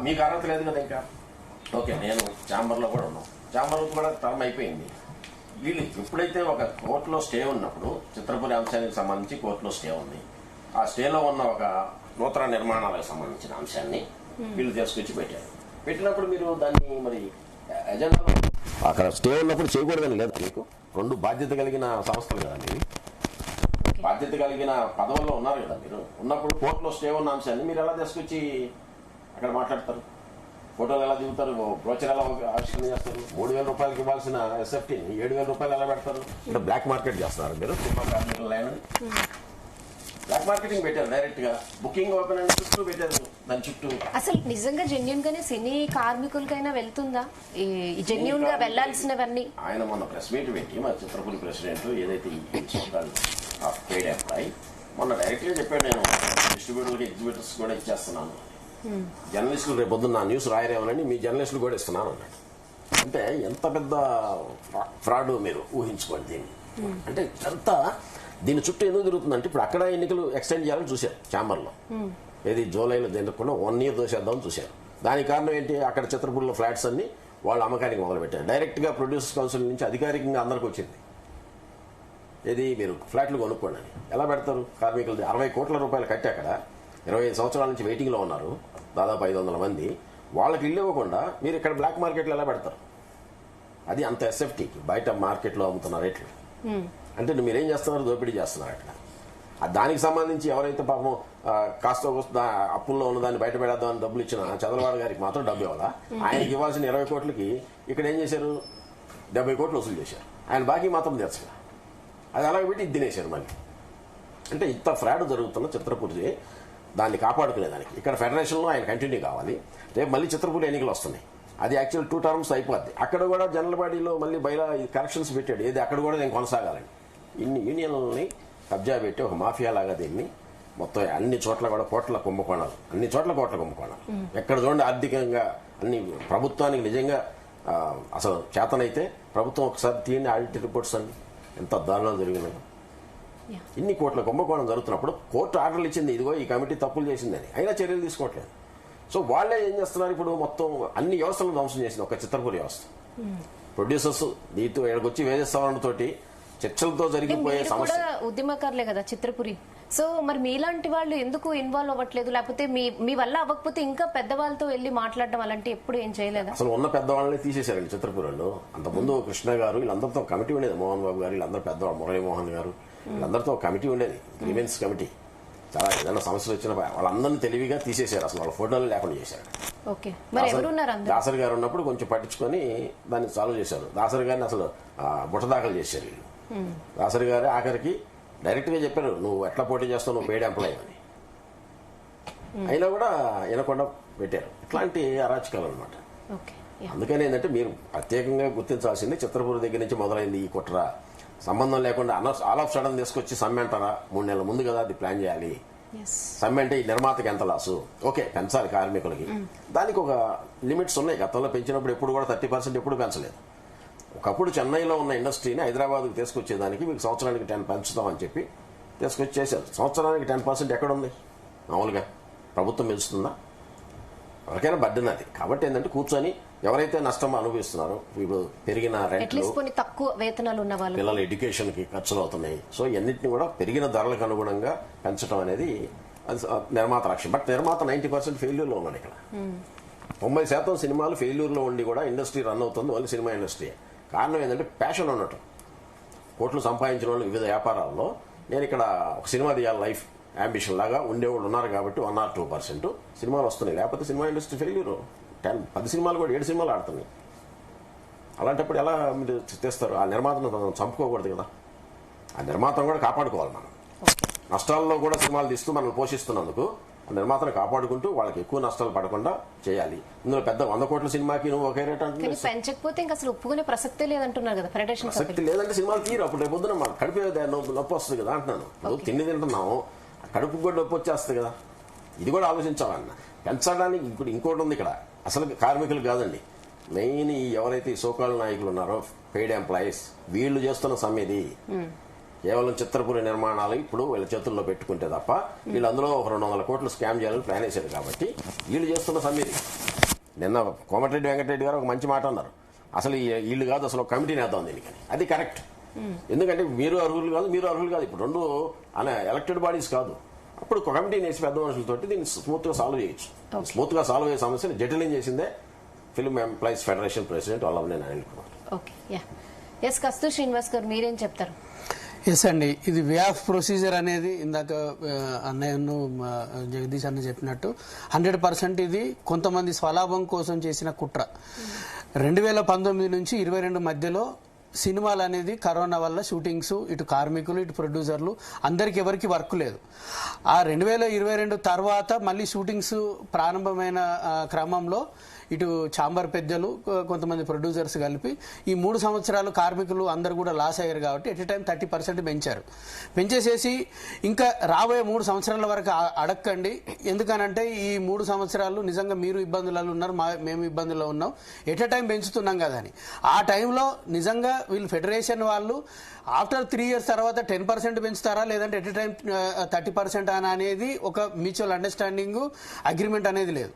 మీకు అర్హత లేదు కదా ఇంకా. ఓకే, నేను ఛాంబర్లో కూడా ఉన్నాను, ఛాంబర్ కూడా టర్మ్ అయిపోయింది. వీళ్ళు ఎప్పుడైతే ఒక కోర్టులో స్టే ఉన్నప్పుడు, చిత్రపురి అంశానికి సంబంధించి కోర్టులో స్టే ఉంది, ఆ స్టేలో ఉన్న ఒక నూతన నిర్మాణాలకు సంబంధించిన అంశాన్ని వీళ్ళు తీసుకొచ్చి పెట్టారు. పెట్టినప్పుడు మీరు దాన్ని మరి ఎజెండాలో అక్కడ స్టే ఉన్నప్పుడు చేయకూడదని లేదు మీకు. 2 బాధ్యత కలిగిన సంస్థలు కదండి. బాధ్యత కలిగిన పదవుల్లో ఉన్నారు కదా మీరు. ఉన్నప్పుడు కోర్టులో స్టే ఉన్న అంశాన్ని మీరు ఎలా తీసుకొచ్చి అక్కడ మాట్లాడతారు? ఫోటోలు ఎలా దిగుతారు? బ్రోచర్ ఎలా ఆవిష్కరణ చేస్తారు? 3,000 రూపాయలకి ఇవ్వాల్సిన ఎస్ఎఫ్టీని 7,000 రూపాయలు ఎలా పెడతారు? అంటే బ్లాక్ మార్కెట్ చేస్తున్నారు మీరు. సినిమా కార్మికుల లైన్ బ్లాక్ మార్కెటింగ్ పెట్టారు. డైరెక్ట్ గా బుకింగ్ ఓపెన్ అయిన చుట్టూ పెట్టారు. దాని చుట్టూ అసలు నిజంగా జెన్యున్ గానే సినీ కార్మికులకైనా వెళ్తుందా ఈ జెన్యున్ గా వెళ్లాల్సినవన్నీ? ఆయన మొన్న ప్రెస్ మీట్ పెట్టి మా చిత్రపురి ప్రెసిడెంట్ ఏదైతే పెయిడ్ ఎంప్లాయ్ మొన్న డైరెక్ట్ గా చెప్పాడు, నేను డిస్ట్రిబ్యూటర్లకి ఎగ్జిబిటర్స్ కూడా ఇచ్చేస్తున్నాను. జర్నలిస్టులు రేపు పొద్దున్న నా న్యూస్ రాయరేమోనని మీ జర్నలిస్టులు కూడా ఇస్తున్నాను అన్నాడు. అంటే ఎంత పెద్ద ఫ్రాడ్ మీరు ఊహించుకోండి దీన్ని. అంటే అంతా దీని చుట్టూ ఎందుకు తిరుగుతుందంటే ఇప్పుడు అక్కడ ఎన్నికలు ఎక్స్టెండ్ చేయాలని చూశారు ఛాంబర్లో. ఏది జూలైలో తినకుండా 1 year దోసేద్దామని చూశారు. దానికి కారణం ఏంటి? అక్కడ చిత్రపూర్లో ఫ్లాట్స్ అన్ని వాళ్ళు అమ్మకానికి మొదలుపెట్టారు. డైరెక్ట్ గా ప్రొడ్యూసర్స్ కౌన్సిల్ నుంచి అధికారికంగా అందరికి వచ్చింది, ఏది మీరు ఫ్లాట్లు కొనుక్కోండి అని. ఎలా పెడతారు? కార్మికులు 60 కోట్ల రూపాయలు కట్టి అక్కడ 25 సంవత్సరాల నుంచి వెయిటింగ్ లో ఉన్నారు దాదాపు 500 మంది. వాళ్ళకి ఇల్లు ఇవ్వకుండా మీరు ఇక్కడ బ్లాక్ మార్కెట్లో ఎలా పెడతారు? అది అంత ఎస్ఎఫ్టీకి బయట మార్కెట్లో అమ్ముతున్న రేట్లు. అంటే మీరేం చేస్తున్నారు? దోపిడీ చేస్తున్నారు అక్కడ. దానికి సంబంధించి ఎవరైతే పాపం కాస్త అప్పుల్లో ఉన్న దాన్ని బయట పెడదామని డబ్బులు ఇచ్చిన చంద్రబాబు గారికి మాత్రం డబ్బు ఇవ్వాలా? ఆయనకి ఇవ్వాల్సిన 20 కోట్లకి ఇక్కడ ఏం చేశారు? 70 కోట్లు వసూలు చేశారు. ఆయన బాకీ మాత్రం తీర్చగా అది అలాగే పెట్టి ఇది తినేశారు మళ్ళీ. అంటే ఇంత ఫ్రాడ్ జరుగుతున్న చిత్రపూర్తి దాన్ని కాపాడుకునేదానికి ఇక్కడ ఫెడరేషన్లో ఆయన కంటిన్యూ కావాలి. రేపు మళ్ళీ చిత్రపూర్తి ఎన్నికలు వస్తున్నాయి. అది యాక్చువల్ 2 terms అయిపోద్ది. అక్కడ కూడా జనరల్ బాడీలో మళ్ళీ బయట కరెక్షన్స్ పెట్టాడు. ఏది అక్కడ కూడా నేను కొనసాగాలని ఇన్ని యూనియన్లని కబ్జా పెట్టి ఒక మాఫియా లాగా దీన్ని మొత్తం అన్ని చోట్ల కూడా కోట్ల కుంభకోణాలు, అన్ని చోట్ల కోట్ల కుంభకోణాలు. ఎక్కడ చూడండి ఆర్థికంగా అన్ని ప్రభుత్వానికి నిజంగా అసలు చేతనైతే ప్రభుత్వం ఒకసారి తీయండి ఆడిట్ రిపోర్ట్స్ అన్ని ఎంత దారుణాలు జరిగినాయి. ఇన్ని కోట్ల కుంభకోణం జరుగుతున్నప్పుడు కోర్టు ఆర్డర్లు ఇచ్చింది, ఇదిగో ఈ కమిటీ తప్పులు చేసిందని, అయినా చర్యలు తీసుకోవట్లేదు. సో వాళ్ళే ఏం చేస్తున్నారు? ఇప్పుడు మొత్తం అన్ని వ్యవస్థలను ధ్వంసం చేసింది ఒక చిత్రపూరి వ్యవస్థ. ప్రొడ్యూసర్స్ దీంతో ఇక్కడికి వేజెస్ సవరణతోటి చర్చలతో జరిగిపోయే సమస్య. ఉద్యమకారులే కదా చిత్రపురి. సో మరి మీలాంటి వాళ్ళు ఎందుకు ఇన్వాల్వ్ అవ్వట్లేదు? లేకపోతే మీ వల్ల అవ్వకపోతే ఇంకా పెద్దవాళ్ళతో వెళ్ళి మాట్లాడడం అలాంటి ఎప్పుడు ఏం చేయలేదా? అసలు ఉన్న పెద్దవాళ్ళని తీసేశారండి చిత్రపురంలో. అంతకుముందు కృష్ణ గారు వీళ్ళందరితో కమిటీ ఉండేది, మోహన్ బాబు గారు వీళ్ళందరూ పెద్దవాళ్ళు, మురళీమోహన్ గారు వీళ్ళందరితో కమిటీ ఉండేది, గ్రీవెన్స్ కమిటీ. చాలా ఏదైనా సమస్యలు వచ్చిన వాళ్ళందరినీ తెలివిగా తీసేశారు. అసలు వాళ్ళ ఫోటోలు లేకుండా చేశారు. దాసరి గారు ఉన్నప్పుడు కొంచెం పట్టించుకొని దాన్ని సాల్వ్ చేశారు. దాసరి గారిని అసలు బుట్ట దాఖలు చేశారు వీళ్ళు. దాసరి గారు ఆఖరికి డైరెక్ట్ గా చెప్పారు, నువ్వు ఎట్లా పోటీ చేస్తావు, నువ్వు పెయిడ్ ఎంప్లాయ్ అని. అయినా కూడా వినకుండా పెట్టారు. ఇట్లాంటి అరాచకాలు అనమాట. అందుకని ఏంటంటే మీరు ప్రత్యేకంగా గుర్తించాల్సింది చిత్రపూర్ దగ్గర నుంచి మొదలైంది ఈ కుట్ర. సంబంధం లేకుండా ఆల్ ఆఫ్ సడన్ తీసుకొచ్చి సమ్మె అంటారా? 3 నెలల ముందు కదా అది ప్లాన్ చేయాలి. సమ్మె అంటే ఈ నిర్మాతకి ఎంత లాసు? ఓకే, పెంచాలి కార్మికులకి. దానికి ఒక లిమిట్స్ ఉన్నాయి. గతంలో పెంచినప్పుడు ఎప్పుడు కూడా 30% ఎప్పుడు పెంచలేదు. ఒకప్పుడు చెన్నైలో ఉన్న ఇండస్ట్రీని హైదరాబాద్కి తీసుకొచ్చేదానికి మీకు సంవత్సరానికి 10 పెంచుతామని చెప్పి తీసుకొచ్చి చేశారు. సంవత్సరానికి 10% ఎక్కడుంది? మామూలుగా ప్రభుత్వం పెంచుతుందా? ఎవరికైనా బడ్డన అది. కాబట్టి ఏంటంటే కూర్చొని ఎవరైతే నష్టం అనుభవిస్తున్నారో, ఇప్పుడు పెరిగిన రెంట్లు, తక్కువ వేతనాలు ఉన్న వాళ్ళు, పిల్లల ఎడ్యుకేషన్ కి ఖర్చులు అవుతున్నాయి. సో ఇవన్నింటినీ కూడా పెరిగిన ధరలకు అనుగుణంగా పెంచడం అనేది నిర్మాత లక్ష్యం. బట్ నిర్మాత 90% ఫెయిల్యూర్ లో ఉన్నాడు. ఇక్కడ 90% సినిమాలు ఫెయిల్యూర్ లో ఉండి కూడా ఇండస్ట్రీ రన్ అవుతుంది. Only cinema industry. కారణం ఏంటంటే ప్యాషన్ ఉండటం. కోట్లు సంపాదించిన వాళ్ళు వివిధ వ్యాపారాల్లో నేను ఇక్కడ ఒక సినిమా తీయాలి లైఫ్ అంబిషన్ లాగా ఉండేవాళ్ళు ఉన్నారు కాబట్టి 1 or 2% సినిమాలు వస్తున్నాయి. లేకపోతే సినిమా ఇండస్ట్రీ ఫెయిల్యూర్. 10 సినిమాలు కూడా 7 సినిమాలు ఆడుతున్నాయి. అలాంటప్పుడు ఎలా మీరు తెస్తారు? ఆ నిర్మాతను చంపుకోకూడదు కదా. ఆ నిర్మాతను కూడా కాపాడుకోవాలి మనం. నష్టాల్లో కూడా సినిమాలు తీస్తూ మనల్ని పోషిస్తున్నందుకు ఆ నిర్మాతను కాపాడుకుంటూ వాళ్ళకి ఎక్కువ నష్టాలు పడకుండా చేయాలి. ఇందులో పెద్ద 100 కోట్ల సినిమాకి నువ్వు ఒకే రేట్ అంటే పెంచకపోతే ఇంకా అసలు ఒప్పుకునే ప్రసక్తే లేదంటున్నారు కదా ఫెడరేషన్. ప్రసక్తి లేదంటే సినిమాలు తీరు. అప్పుడు రేపు పొద్దున మన కడుపు నొప్పి వస్తుంది కదా అంటున్నాను. ఇప్పుడు తిండి తింటున్నాము, కడుపు కూడా నొప్పి వచ్చేస్తుంది కదా. ఇది కూడా ఆలోచించాలన్న. పెంచడానికి ఇప్పుడు ఇంకోటి ఉంది ఇక్కడ. అసలు కార్మికులు కాదండి, మెయిన్ ఎవరైతే సోకాల్ నాయకులు ఉన్నారో పెయిడ్ ఎంప్లాయీస్, వీళ్ళు చేస్తున్న సమ్మె ఇది. కేవలం చిత్రపురి నిర్మాణాలు ఇప్పుడు వీళ్ళ చేతుల్లో పెట్టుకుంటే తప్ప వీళ్ళు అందులో ఒక 200 కోట్లు స్కామ్ చేయాలని ప్లాన్ వేశారు. కాబట్టి వీళ్ళు చేస్తున్న సమ్మె ఇది. నిన్న కోమటిరెడ్డి వెంకటరెడ్డి గారు ఒక మంచి మాట అన్నారు, అసలు వీళ్ళు కాదు అసలు కమిటీని వేద్దాం దీనికని. అది కరెక్ట్. ఎందుకంటే మీరు అర్హులు కాదు, మీరు అర్హులు కాదు. ఇప్పుడు 2 ఎలక్టెడ్ బాడీస్ కాదు. అప్పుడు కమిటీని వేసి పెద్ద మనుషులతోటి దీన్ని స్మూత్ గా సాల్వ్ చేయొచ్చు. స్మూత్ గా సాల్వ్ అయ్యే సమస్యను జటిలం చేసిందే film employees federation president Vallabhaneni Anil Kumar. Kasturi Srinivas garu మీరేం చెప్తారు? ఎస్ అండి, ఇది వే ఆఫ్ ప్రొసీజర్ అనేది ఇందాక అన్నయ్యను జగదీష్ అన్న చెప్పినట్టు 100% ఇది కొంతమంది స్వలాభం కోసం చేసిన కుట్ర. 2019 నుంచి 22 మధ్యలో సినిమాలు అనేది కరోనా వల్ల షూటింగ్స్, ఇటు కార్మికులు ఇటు ప్రొడ్యూసర్లు అందరికి ఎవరికి వర్క్ లేదు. ఆ 2022 తర్వాత మళ్ళీ షూటింగ్స్ ప్రారంభమైన క్రమంలో ఇటు ఛాంబర్ పెద్దలు కొంతమంది ప్రొడ్యూసర్స్ కలిపి ఈ 3 సంవత్సరాలు కార్మికులు అందరు కూడా లాస్ అయ్యారు కాబట్టి ఎట్ ఎ టైం 30% పెంచారు. పెంచేసేసి ఇంకా రాబోయే 3 సంవత్సరాల వరకు అడక్కండి, ఎందుకనంటే ఈ 3 సంవత్సరాలు నిజంగా మీరు ఇబ్బందులలో ఉన్నారు, మేము ఇబ్బందుల్లో ఉన్నాం, ఎట్ ఎ టైం పెంచుతున్నాం కదా అని. ఆ టైంలో నిజంగా వీళ్ళు ఫెడరేషన్ వాళ్ళు ఆఫ్టర్ 3 years తర్వాత 10% పెంచుతారా లేదంటే ఎట్ ఎ టైం 30% అనేది ఒక మ్యూచువల్ అండర్స్టాండింగ్ అగ్రిమెంట్ అనేది లేదు.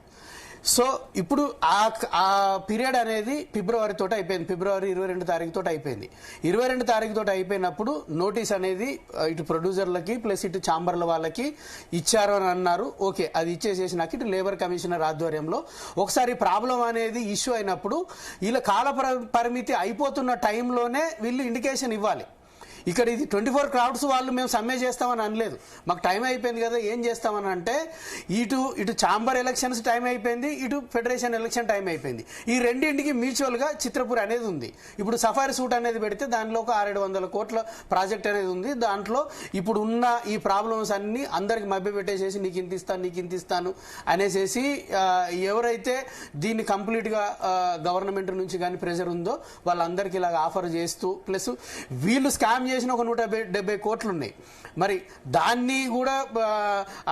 సో ఇప్పుడు ఆ పీరియడ్ అనేది ఫిబ్రవరి తోటి అయిపోయింది. ఫిబ్రవరి 22 తారీఖు తోటి అయిపోయింది. 22 తారీఖు తోటి అయిపోయినప్పుడు నోటీస్ అనేది ఇటు ప్రొడ్యూసర్లకి ప్లస్ ఇటు ఛాంబర్ల వాళ్ళకి ఇచ్చారు అని అన్నారు. ఓకే, అది ఇచ్చేసేసినాక ఇటు లేబర్ కమిషనర్ ఆధ్వర్యంలో ఒకసారి ప్రాబ్లం అనేది ఇష్యూ అయినప్పుడు వీళ్ళ కాల పరిమితి అయిపోతున్న టైంలోనే వీళ్ళు ఇండికేషన్ ఇవ్వాలి. ఇక్కడ ఇది 24 క్రౌడ్స్ వాళ్ళు మేము సమ్మె చేస్తామని అనలేదు, మాకు టైం అయిపోయింది కదా ఏం చేస్తామని అంటే ఇటు ఛాంబర్ ఎలక్షన్స్ టైం అయిపోయింది, ఇటు ఫెడరేషన్ ఎలక్షన్ టైం అయిపోయింది. ఈ రెండింటికి మ్యూచువల్గా చిత్రపూర్ అనేది ఉంది. ఇప్పుడు సఫారీ సూట్ అనేది పెడితే దానిలో ఒక 600-700 కోట్ల ప్రాజెక్ట్ అనేది ఉంది. దాంట్లో ఇప్పుడు ఉన్న ఈ ప్రాబ్లమ్స్ అన్ని అందరికి మభ్యపెట్టేసేసి నీకు ఇంత ఇస్తాను అనేసి ఎవరైతే దీన్ని కంప్లీట్గా గవర్నమెంట్ నుంచి కానీ ప్రెజర్ ఉందో వాళ్ళందరికీ ఇలాగ ఆఫర్ చేస్తూ ప్లస్ వీళ్ళు స్కామ్ చేసిన ఒక 170 కోట్లు ఉన్నాయి. మరి దాన్ని కూడా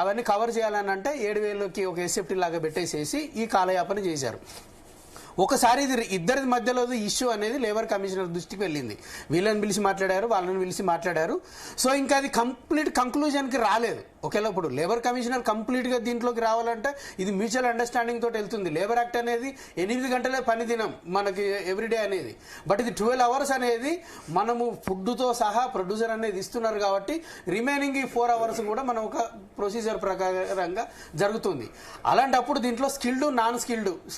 అవన్నీ కవర్ చేయాలని అంటే 7,000కి ఒక ఎస్ఎఫ్టీ లాగా పెట్టేసేసి ఈ కాలయాపన చేశారు. ఒకసారి ఇది ఇద్దరి మధ్యలో ఇష్యూ అనేది లేబర్ కమిషనర్ దృష్టికి వెళ్ళింది. వీళ్ళని పిలిచి మాట్లాడారు, వాళ్ళని పిలిచి మాట్లాడారు. సో ఇంకా అది కంప్లీట్ కంక్లూజన్కి రాలేదు. ఒకవేళ ఇప్పుడు లేబర్ కమిషనర్ కంప్లీట్గా దీంట్లోకి రావాలంటే ఇది మ్యూచువల్ అండర్స్టాండింగ్ తోటి వెళ్తుంది. లేబర్ యాక్ట్ అనేది 8 గంటలే పని దినం మనకి ఎవ్రీడే అనేది, బట్ ఇది 12 hours అనేది మనము ఫుడ్తో సహా ప్రొడ్యూసర్ అనేది ఇస్తున్నారు కాబట్టి రిమైనింగ్ ఈ 4 hours కూడా మనం ఒక ప్రొసీజర్ ప్రకారంగా జరుగుతుంది. అలాంటప్పుడు దీంట్లో స్కిల్డ్ నాన్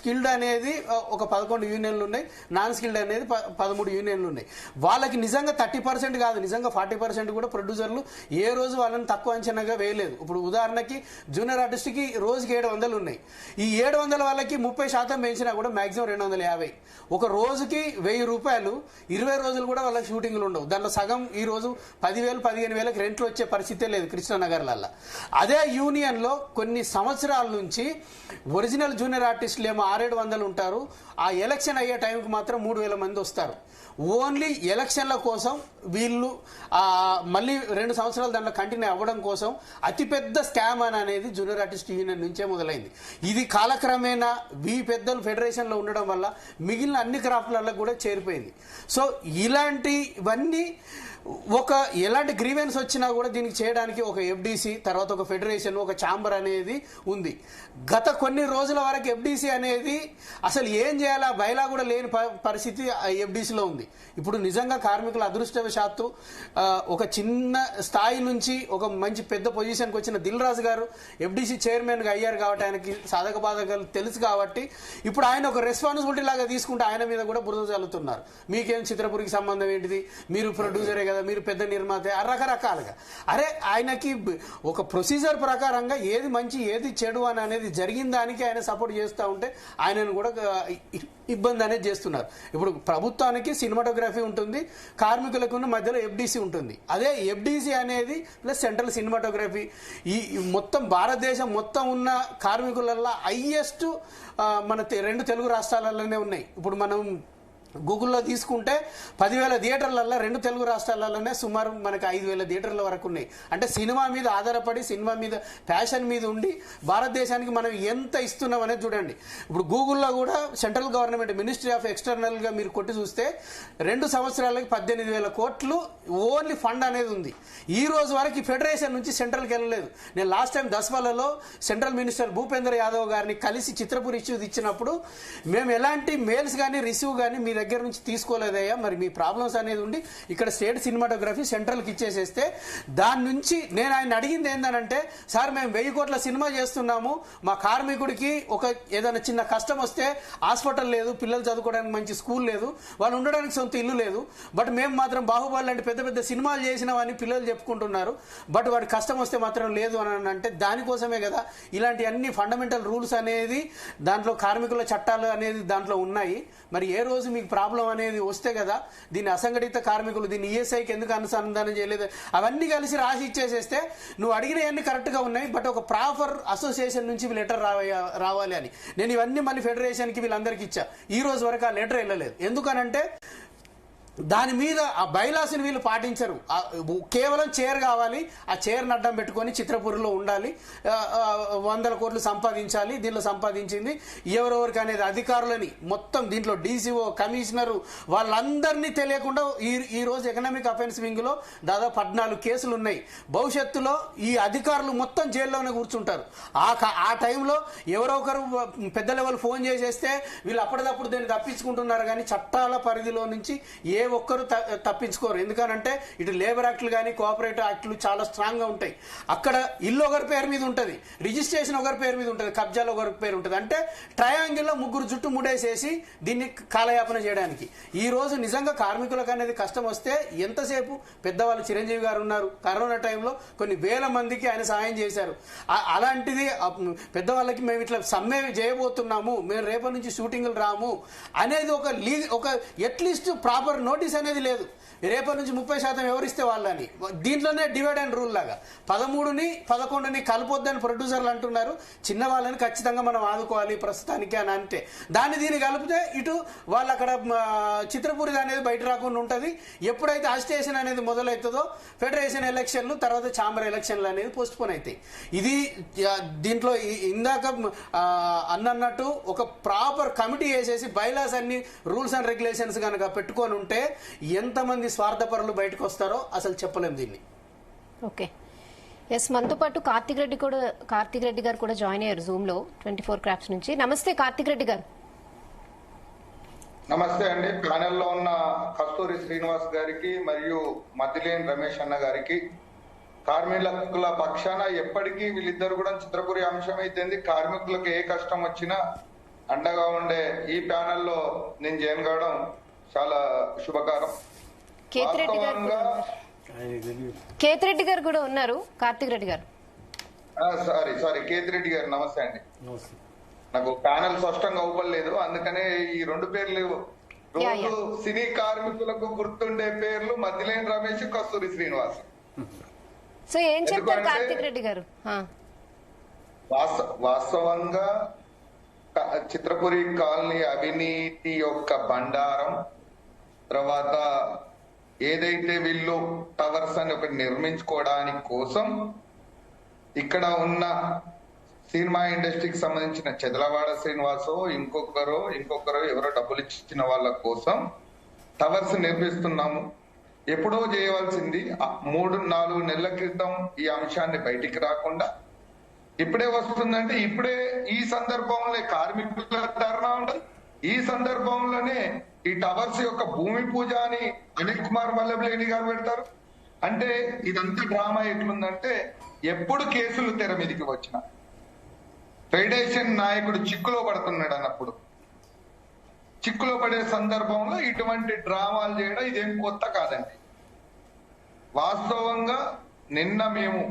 స్కిల్డ్ అనేది ఒక 11 యూనియన్లు ఉన్నాయి, నాన్ స్కిల్డ్ అనేది 13 యూనియన్లు ఉన్నాయి. వాళ్ళకి నిజంగా 30% కాదు, నిజంగా 40% కూడా ప్రొడ్యూసర్లు ఏ రోజు వాళ్ళని తక్కువ అంచనాగా వేయలేదు. ఇప్పుడు ఉదాహరణకి జూనియర్ ఆర్టిస్ట్కి రోజుకి 700 ఉన్నాయి. ఈ 700 వాళ్ళకి 30% పెంచినా కూడా మాక్సిమం 250. ఒక రోజుకి 1000 రూపాయలు 20 రోజులు కూడా వాళ్ళకి షూటింగ్లు ఉండవు. దాంట్లో సగం ఈ రోజు 10,000 15,000 రెంట్లు వచ్చే పరిస్థితే లేదు కృష్ణానగర్లలో. అదే యూనియన్లో కొన్ని సంవత్సరాల నుంచి ఒరిజినల్ జూనియర్ ఆర్టిస్టులు ఏమో 600-700 ఉంటారు. ఆ ఎలక్షన్ అయ్యే టైంకి మాత్రం 3,000 మంది వస్తారు. ఓన్లీ ఎలక్షన్ల కోసం వీళ్ళు మళ్ళీ 2 సంవత్సరాలు దాంట్లో కంటిన్యూ అవ్వడం కోసం అతిపెద్ద స్కామ్ అనేది జూనియర్ ఆర్టిస్ట్ యూనియన్ నుంచే మొదలైంది. ఇది కాలక్రమేణా ఈ పెద్దలు ఫెడరేషన్లో ఉండడం వల్ల మిగిలిన అన్ని క్రాఫ్ట్లలో కూడా చేరిపోయింది. సో ఇలాంటివన్నీ ఎలాంటి గ్రీవెన్స్ వచ్చినా కూడా దీనికి చేయడానికి ఒక ఎఫ్డీసీ, తర్వాత ఒక ఫెడరేషన్, ఒక ఛాంబర్ అనేది ఉంది. గత కొన్ని రోజుల వరకు ఎఫ్డీసీ అనేది అసలు ఏం చేయాలా బయలా కూడా లేని పరిస్థితి ఎఫ్డీసీలో ఉంది. ఇప్పుడు నిజంగా కార్మికుల అదృష్టవశాత్తు ఒక చిన్న స్థాయి నుంచి ఒక మంచి పెద్ద పొజిషన్కి వచ్చిన దిల్ రాజు గారు ఎఫ్డీసీ చైర్మన్గా అయ్యారు కాబట్టి ఆయనకి సాధక బాధకాలు తెలుసు కాబట్టి ఇప్పుడు ఆయన ఒక రెస్పాన్సిబిలిటీ లాగా తీసుకుంటే ఆయన మీద కూడా బురద చల్లుతున్నారు. మీకేం చిత్రపురికి సంబంధం ఏంటిది, మీరు ప్రొడ్యూసరే కదా, మీరు పెద్ద నిర్మాత, రకరకాలుగా. అరే ఆయనకి ఒక ప్రొసీజర్ ప్రకారంగా ఏది మంచి ఏది చెడు అనేది జరిగిన దానికి ఆయన సపోర్ట్ చేస్తూ ఉంటే ఆయనను కూడా ఇబ్బంది అనేది చేస్తున్నారు. ఇప్పుడు ప్రభుత్వానికి సినిమాటోగ్రఫీ ఉంటుంది, కార్మికులకు మధ్యలో ఎఫ్డీసీ ఉంటుంది. అదే ఎఫ్డీసీ అనేది ప్లస్ సెంట్రల్ సినిమాటోగ్రఫీ ఈ మొత్తం భారతదేశం మొత్తం ఉన్న కార్మికులలో హైయెస్ట్ మన 2 తెలుగు రాష్ట్రాలలోనే ఉన్నాయి. ఇప్పుడు మనం గూగుల్లో తీసుకుంటే 10,000 థియేటర్లలో 2 తెలుగు రాష్ట్రాలలోనే సుమారు మనకి 5,000 థియేటర్ల వరకు ఉన్నాయి. అంటే సినిమా మీద ఆధారపడి సినిమా మీద ప్యాషన్ మీద ఉండి భారతదేశానికి మనం ఎంత ఇస్తున్నాం అనేది చూడండి. ఇప్పుడు గూగుల్లో కూడా సెంట్రల్ గవర్నమెంట్ మినిస్ట్రీ ఆఫ్ ఎక్స్టర్నల్గా మీరు కొట్టి చూస్తే 2 సంవత్సరాలకి 18,000 కోట్లు ఓన్లీ ఫండ్ అనేది ఉంది. ఈ రోజు వరకు ఈ ఫెడరేషన్ నుంచి సెంట్రల్కి వెళ్ళలేదు. నేను లాస్ట్ టైం దస్వాలలో సెంట్రల్ మినిస్టర్ భూపేంద్ర యాదవ్ గారిని కలిసి చిత్రపూర్ ఇష్యూ ఇచ్చినప్పుడు మేము ఎలాంటి మెయిల్స్ కానీ రిసీవ్ కానీ మీ దగ్గర నుంచి తీసుకోలేదయ్యా, మరి మీ ప్రాబ్లమ్స్ అనేది ఉండి ఇక్కడ స్టేట్ సినిమాటోగ్రఫీ సెంట్రల్కి ఇచ్చేసేస్తే దాని నుంచి నేను ఆయన అడిగింది ఏంటంటే, సార్ మేము 1000 కోట్ల సినిమా చేస్తున్నాము, మా కార్మికుడికి ఒక ఏదైనా చిన్న కష్టం వస్తే హాస్పిటల్ లేదు, పిల్లలు చదువుకోవడానికి మంచి స్కూల్ లేదు, వాళ్ళు ఉండడానికి సొంత ఇల్లు లేదు, బట్ మేము మాత్రం బాహుబలి లాంటి పెద్ద పెద్ద సినిమాలు చేసినామని పిల్లలు చెప్పుకుంటున్నారు, బట్ వాడి కష్టం వస్తే మాత్రం లేదు అని అంటే దానికోసమే కదా ఇలాంటి అన్ని ఫండమెంటల్ రూల్స్ అనేది దాంట్లో కార్మికుల చట్టాలు అనేది దాంట్లో ఉన్నాయి. మరి ఏ రోజు మీకు ప్రాబ్లం అనేది వస్తే కదా దీన్ని అసంఘటిత కార్మికులు దీన్ని ఈఎస్ఐకి ఎందుకు అనుసంధానం చేయలేదు అవన్నీ కలిసి రాసి ఇచ్చేసేస్తే నువ్వు అడిగినవన్నీ కరెక్ట్ గా ఉన్నాయి, బట్ ఒక ప్రాపర్ అసోసియేషన్ నుంచి లెటర్ రావాలి అని నేను ఇవన్నీ మళ్ళీ ఫెడరేషన్ కి వీళ్ళందరికీ ఇచ్చా. ఈ రోజు వరకు ఆ లెటర్ వెళ్ళలేదు. ఎందుకనంటే దాని మీద ఆ బైలాస్ని వీళ్ళు పాటించరు. కేవలం చైర్ కావాలి, ఆ చైర్ అడ్డం పెట్టుకొని చిత్రపూరిలో ఉండాలి, 100 కోట్లు సంపాదించాలి. దీనిలో సంపాదించింది ఎవరెవరికి అనేది అధికారులని మొత్తం దీంట్లో డీసీఓ కమిషనరు వాళ్ళందరినీ తెలియకుండా ఈ రోజు ఎకనామిక్ అఫెన్స్ వింగ్ లో దాదాపు 14 కేసులు ఉన్నాయి. భవిష్యత్తులో ఈ అధికారులు మొత్తం జైల్లోనే కూర్చుంటారు. ఆ టైంలో ఎవరో ఒకరు పెద్ద లెవెల్ ఫోన్ చేసేస్తే వీళ్ళు అప్పటిదప్పుడు దీన్ని తప్పించుకుంటున్నారు, కానీ చట్టాల పరిధిలో నుంచి ఏ ఒక్కరు తప్పించుకోరు. ఎందుకనంటే ఇటు లేబర్ యాక్ట్లు కానీ కోఆపరేటివ్ యాక్ట్లు చాలా స్ట్రాంగ్ గా ఉంటాయి. అక్కడ ఇల్లు ఒకరి పేరు మీద ఉంటుంది, రిజిస్ట్రేషన్ ఒకరి పేరు మీద ఉంటుంది, కబ్జాలు ఒకరి పేరు ఉంటుంది. అంటే ట్రయాంగిల్ లో 3 జుట్టు ముడేసేసి దీన్ని కాలయాపన చేయడానికి. ఈ రోజు నిజంగా కార్మికులకు అనేది కష్టం వస్తే ఎంతసేపు పెద్దవాళ్ళు చిరంజీవి గారు ఉన్నారు, కరోనా టైంలో కొన్ని వేల మందికి ఆయన సహాయం చేశారు. అలాంటిది పెద్దవాళ్ళకి మేము ఇట్లా సమ్మె చేయబోతున్నాము, మేము రేపటి నుంచి షూటింగ్లు రాము అనేది ఒక అట్లీస్ట్ ప్రాపర్ నోటీస్ అనేది లేదు. రేపటి నుంచి 30% ఎవరిస్తే వాళ్ళని దీంట్లోనే డివైడ్ అండ్ రూల్ లాగా 13ని 11ని కలపొద్దని ప్రొడ్యూసర్లు అంటున్నారు. చిన్న వాళ్ళని ఖచ్చితంగా మనం ఆదుకోవాలి ప్రస్తుతానికి అని అంటే దాన్ని దీన్ని కలిపితే ఇటు వాళ్ళు అక్కడ చిత్రపూరి అనేది బయట రాకుండా ఉంటుంది. ఎప్పుడైతే అజిటేషన్ అనేది మొదలవుతుందో ఫెడరేషన్ ఎలక్షన్లు తర్వాత ఛాంబర్ ఎలక్షన్లు అనేది పోస్ట్ పోన్ అవుతాయి. ఇది దీంట్లో ఇందాక అన్నట్టు ఒక ప్రాపర్ కమిటీ వేసేసి బైలాస్ అన్ని రూల్స్ అండ్ రెగ్యులేషన్స్ కనుక పెట్టుకొని ఉంటే ఎంతమంది స్వార్థపరులు బయటకు వస్తారో అసలు చెప్పలేము దీన్ని. ఓకే, ఎస్, మనతో పాటు కార్తిక్ రెడ్డి గారు కూడా జాయిన్ అయ్యారు జూమ్ లో 24 క్రాఫ్ట్స్ నుంచి. నమస్తే కార్తిక్ రెడ్డి గారు. నమస్తే అండి. ప్యానెల్లో ఉన్న కస్తూరి శ్రీనివాస్ గారికి మరియు మద్దిలేని రమేష్ అన్న గారికి, కార్మికుల పక్షాన ఎప్పటికీ వీళ్ళిద్దరు కూడా చిత్రపురి అంశం అయితేంది, కార్మికులకు ఏ కష్టం వచ్చినా అండగా ఉండే ఈ ప్యానెల్లో నేను జాయిన్ కావడం చాలా శుభకారం. కేతిరెడ్డి గారు కూడా ఉన్నారు. కార్తిక్ రెడ్డి గారు సారీ కేతిరెడ్డి గారు నమస్తే అండి. నాకు ప్యానెల్ స్పష్టంగా అవ్వలేదు, అందుకనే ఈ 2 పేర్లు రోజు సినీ కార్మికులకు గుర్తుండే పేర్లు మద్దిలేని రమేష్, కస్తూరి శ్రీనివాస్. సో ఏం చెప్తారు కార్తిక్ రెడ్డి గారు? వాస్తవంగా చిత్రపురి కాలనీ అవినీతి యొక్క బండారం, తర్వాత ఏదైతే వీళ్ళు టవర్స్ అని ఒకటి నిర్మించుకోవడానికి కోసం ఇక్కడ ఉన్న సినిమా ఇండస్ట్రీకి సంబంధించిన చెదలవాడ శ్రీనివాసో ఇంకొకరో ఎవరో డబ్బులు ఇచ్చిన వాళ్ళ కోసం టవర్స్ నిర్మిస్తున్నాము. ఎప్పుడో చేయవలసింది 3-4 నెలల క్రితం ఈ అంశాన్ని బయటికి రాకుండా ఇప్పుడే వస్తుందంటే, ఇప్పుడే ఈ సందర్భంలో కార్మికుల ధర్నా ఉంటుంది, ఈ సందర్భంలోనే ఈ టవర్స్ యొక్క భూమి పూజ అని అనిల్ కుమార్ వల్లభలేని గారు పెడతారు. అంటే ఇదంతా డ్రామా ఎట్లుందంటే, ఎప్పుడు కేసులు తెర మీదకి వచ్చిన ఫెడరేషన్ నాయకుడు చిక్కులో పడుతున్నాడు అన్నప్పుడు, చిక్కులో పడే సందర్భంలో ఇటువంటి డ్రామాలు చేయడం ఇదేం కొత్త కాదండి. వాస్తవంగా నిన్న మేము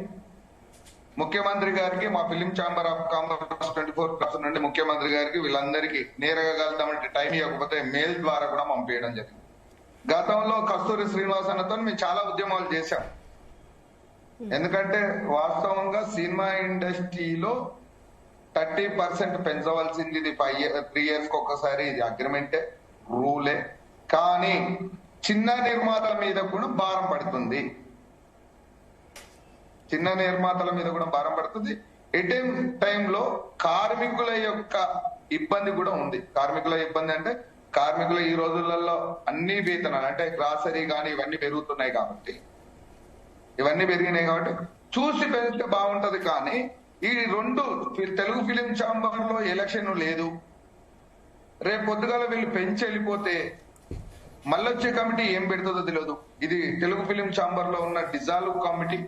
ముఖ్యమంత్రి గారికి, మా film chamber of commerce 24 class నుండి ముఖ్యమంత్రి గారికి వీళ్ళందరికీ నేరుగా కలుద్దామంటే టైం ఇవ్వకపోతే మెయిల్ ద్వారా కూడా పంపించడం జరిగింది. గతంలో కస్తూరి శ్రీనివాస్ అన్నతో మేము చాలా ఉద్యమాలు చేశాం. ఎందుకంటే వాస్తవంగా సినిమా ఇండస్ట్రీలో 30% పెంచవలసింది ఇది 3 years ఒకసారి, ఇది అగ్రిమెంటే, రూలే. కానీ చిన్న నిర్మాతల మీద కూడా భారం పడుతుంది, చిన్న నిర్మాతల మీద కూడా భారం పడుతుంది. ఎటే టైంలో కార్మికుల యొక్క ఇబ్బంది కూడా ఉంది. కార్మికుల ఇబ్బంది అంటే కార్మికులు ఈ రోజులలో అన్ని వేతనాలు అంటే గ్రాసరీ కానీ ఇవన్నీ పెరుగుతున్నాయి కాబట్టి, ఇవన్నీ పెరిగినాయి కాబట్టి చూసి పెంచితే బాగుంటది. కానీ ఈ 2 తెలుగు ఫిలిం ఛాంబర్ లో ఎలక్షన్ లేదు, రేపు పొద్దుగాల వీళ్ళు పెంచి వెళ్ళిపోతే మళ్ళొచ్చే కమిటీ ఏం పెడుతుందో తెలియదు. ఇది తెలుగు ఫిలిం ఛాంబర్ లో ఉన్న డిజాల్వ్ కమిటీ,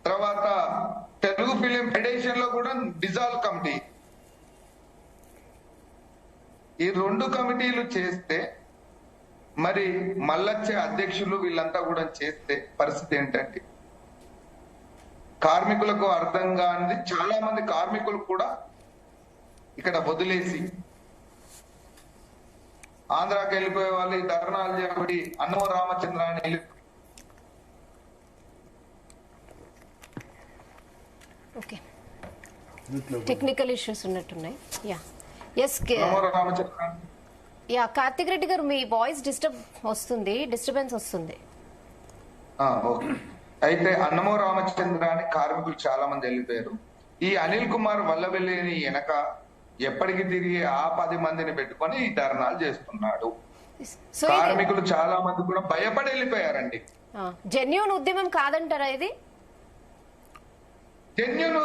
తర్వాత తెలుగు ఫిలిం ఫెడరేషన్ లో కూడా డిజాల్వ్ కమిటీ. ఈ 2 కమిటీలు చేస్తే మరి మళ్ళొచ్చే అధ్యక్షులు వీళ్ళంతా కూడా చేస్తే పరిస్థితి ఏంటంటే కార్మికులకు అర్థం కానిది చాలా మంది కార్మికులు కూడా ఇక్కడ వదిలేసి ఆంధ్రాకి వెళ్ళిపోయే వాళ్ళు ఈ ధర్నాలు చేయబడి అన్నమ రామచంద్రాన్ని ఓకే టెక్నికల్ ఇష్యూస్ ఉన్నట్టున్నాయి. యా ఎస్ అన్నమ రామచంద్రాన్ని యా కార్తిక్ రెడ్డి గారు మీ వాయిస్ డిస్టర్బెన్స్ వస్తుంది. ఓకే. అయితే అన్నమో రామచంద్రాన్ని కార్మికులు చాలా మంది వెళ్ళిపోయారు. ఈ అనిల్ కుమార్ వల్లవెల్లిని వెనక ఎప్పటికి తిరిగి ఆ 10 మందిని పెట్టుకొని ఈ ధర్నాలు చేస్తున్నాడు. సో కార్మికులు చాలా మంది కూడా భయపడి వెళ్ళిపోయారండి. జెన్యూన్ ఉద్యమం కాదంటారా ఇది? జెన్యూన్